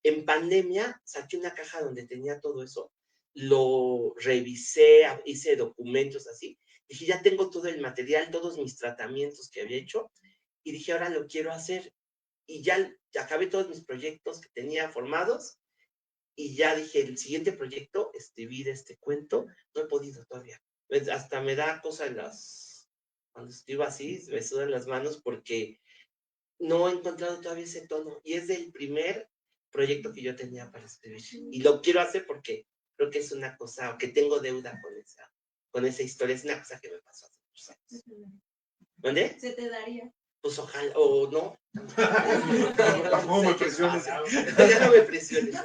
en pandemia saqué una caja donde tenía todo eso, lo revisé, hice documentos así, dije, ya tengo todo el material, todos mis tratamientos que había hecho, y dije, ahora lo quiero hacer. Y ya acabé todos mis proyectos que tenía formados, y ya dije, el siguiente proyecto, escribir este cuento, no he podido todavía. Hasta me da cosa cuando escribo así, me sudan las manos porque no he encontrado todavía ese tono. Y es del primer proyecto que yo tenía para escribir. Y lo quiero hacer porque creo que es una cosa, que tengo deuda con esa historia. Es una cosa que me pasó hace muchos años. ¿Dónde? Se te daría. Pues ojalá, o no. Tampoco me presiones. Ya no me presiones.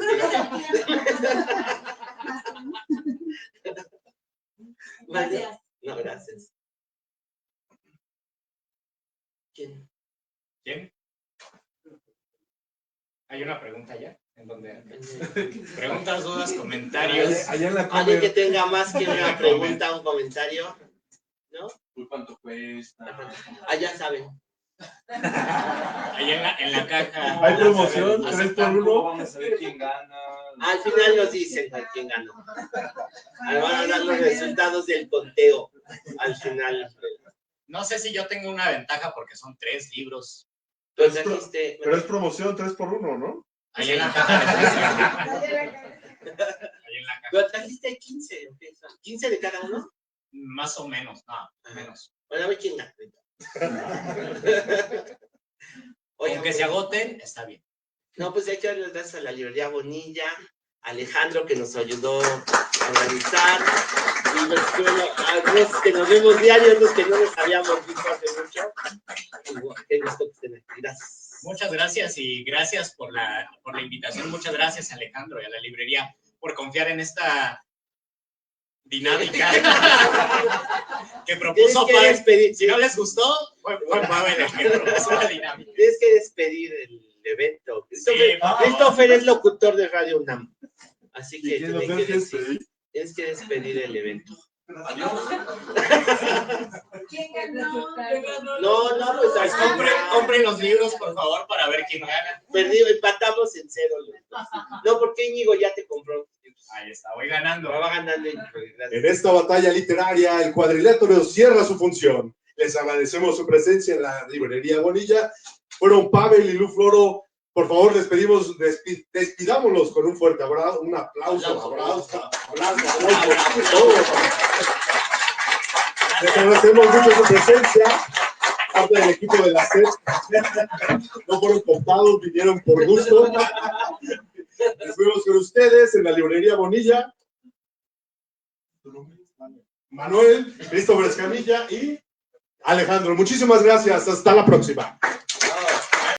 Gracias. No, gracias. ¿Quién? Hay una pregunta allá, en donde preguntas, dudas, comentarios. Allá en la ¿Alguien que comer. tenga más que una pregunta o un comentario? ¿No? ¿Cuánto cuesta? Ya saben. Ahí en la caja. ¿Hay promoción? Hace 3 por 1. Vamos a ver quién gana. Al final nos dicen quién ganó. Ahí van a dar los resultados del conteo al final. No sé si yo tengo una ventaja porque son 3 libros. Tú trajiste. Pero es promoción 3 por 1, ¿no? Ahí en la caja. Ahí en la caja. Pero trajiste 15. ¿15 de cada uno? Más o menos, no, menos. Bueno, a ver quién gana. Oye, Aunque se agoten, está bien. No, pues hay que darle las gracias a la librería Bonilla, a Alejandro que nos ayudó a organizar, y a los que nos vemos diarios, los que no nos habíamos visto hace mucho. Qué gusto que estén aquí. Gracias. Muchas gracias y gracias por la invitación. Muchas gracias, Alejandro, y a la librería por confiar en esta dinámica que propuso Pavel. Si no les gustó, fue Pavel el que propuso la dinámica. Tienes que despedir el evento. Christopher es locutor de Radio UNAM, así que tienes que despedir el evento. Adiós. ¿Quién ganó? No, pues Compren los libros, por favor, para ver quién gana. Empatamos en 0. No, porque Íñigo ya te compró. Ahí está, voy ganando. Va ganando. En esta batalla literaria, el cuadrilátero cierra su función. Les agradecemos su presencia en la librería Bonilla. Fueron Pavel y Lu Floro. Por favor, despidámoslos con un fuerte abrazo, un aplauso. Les agradecemos mucho su presencia. Parte del equipo de la SED. No fueron contados, vinieron por gusto. Estuvimos con ustedes en la librería Bonilla. Manuel, Christopher Escamilla y Alejandro. Muchísimas gracias. Hasta la próxima.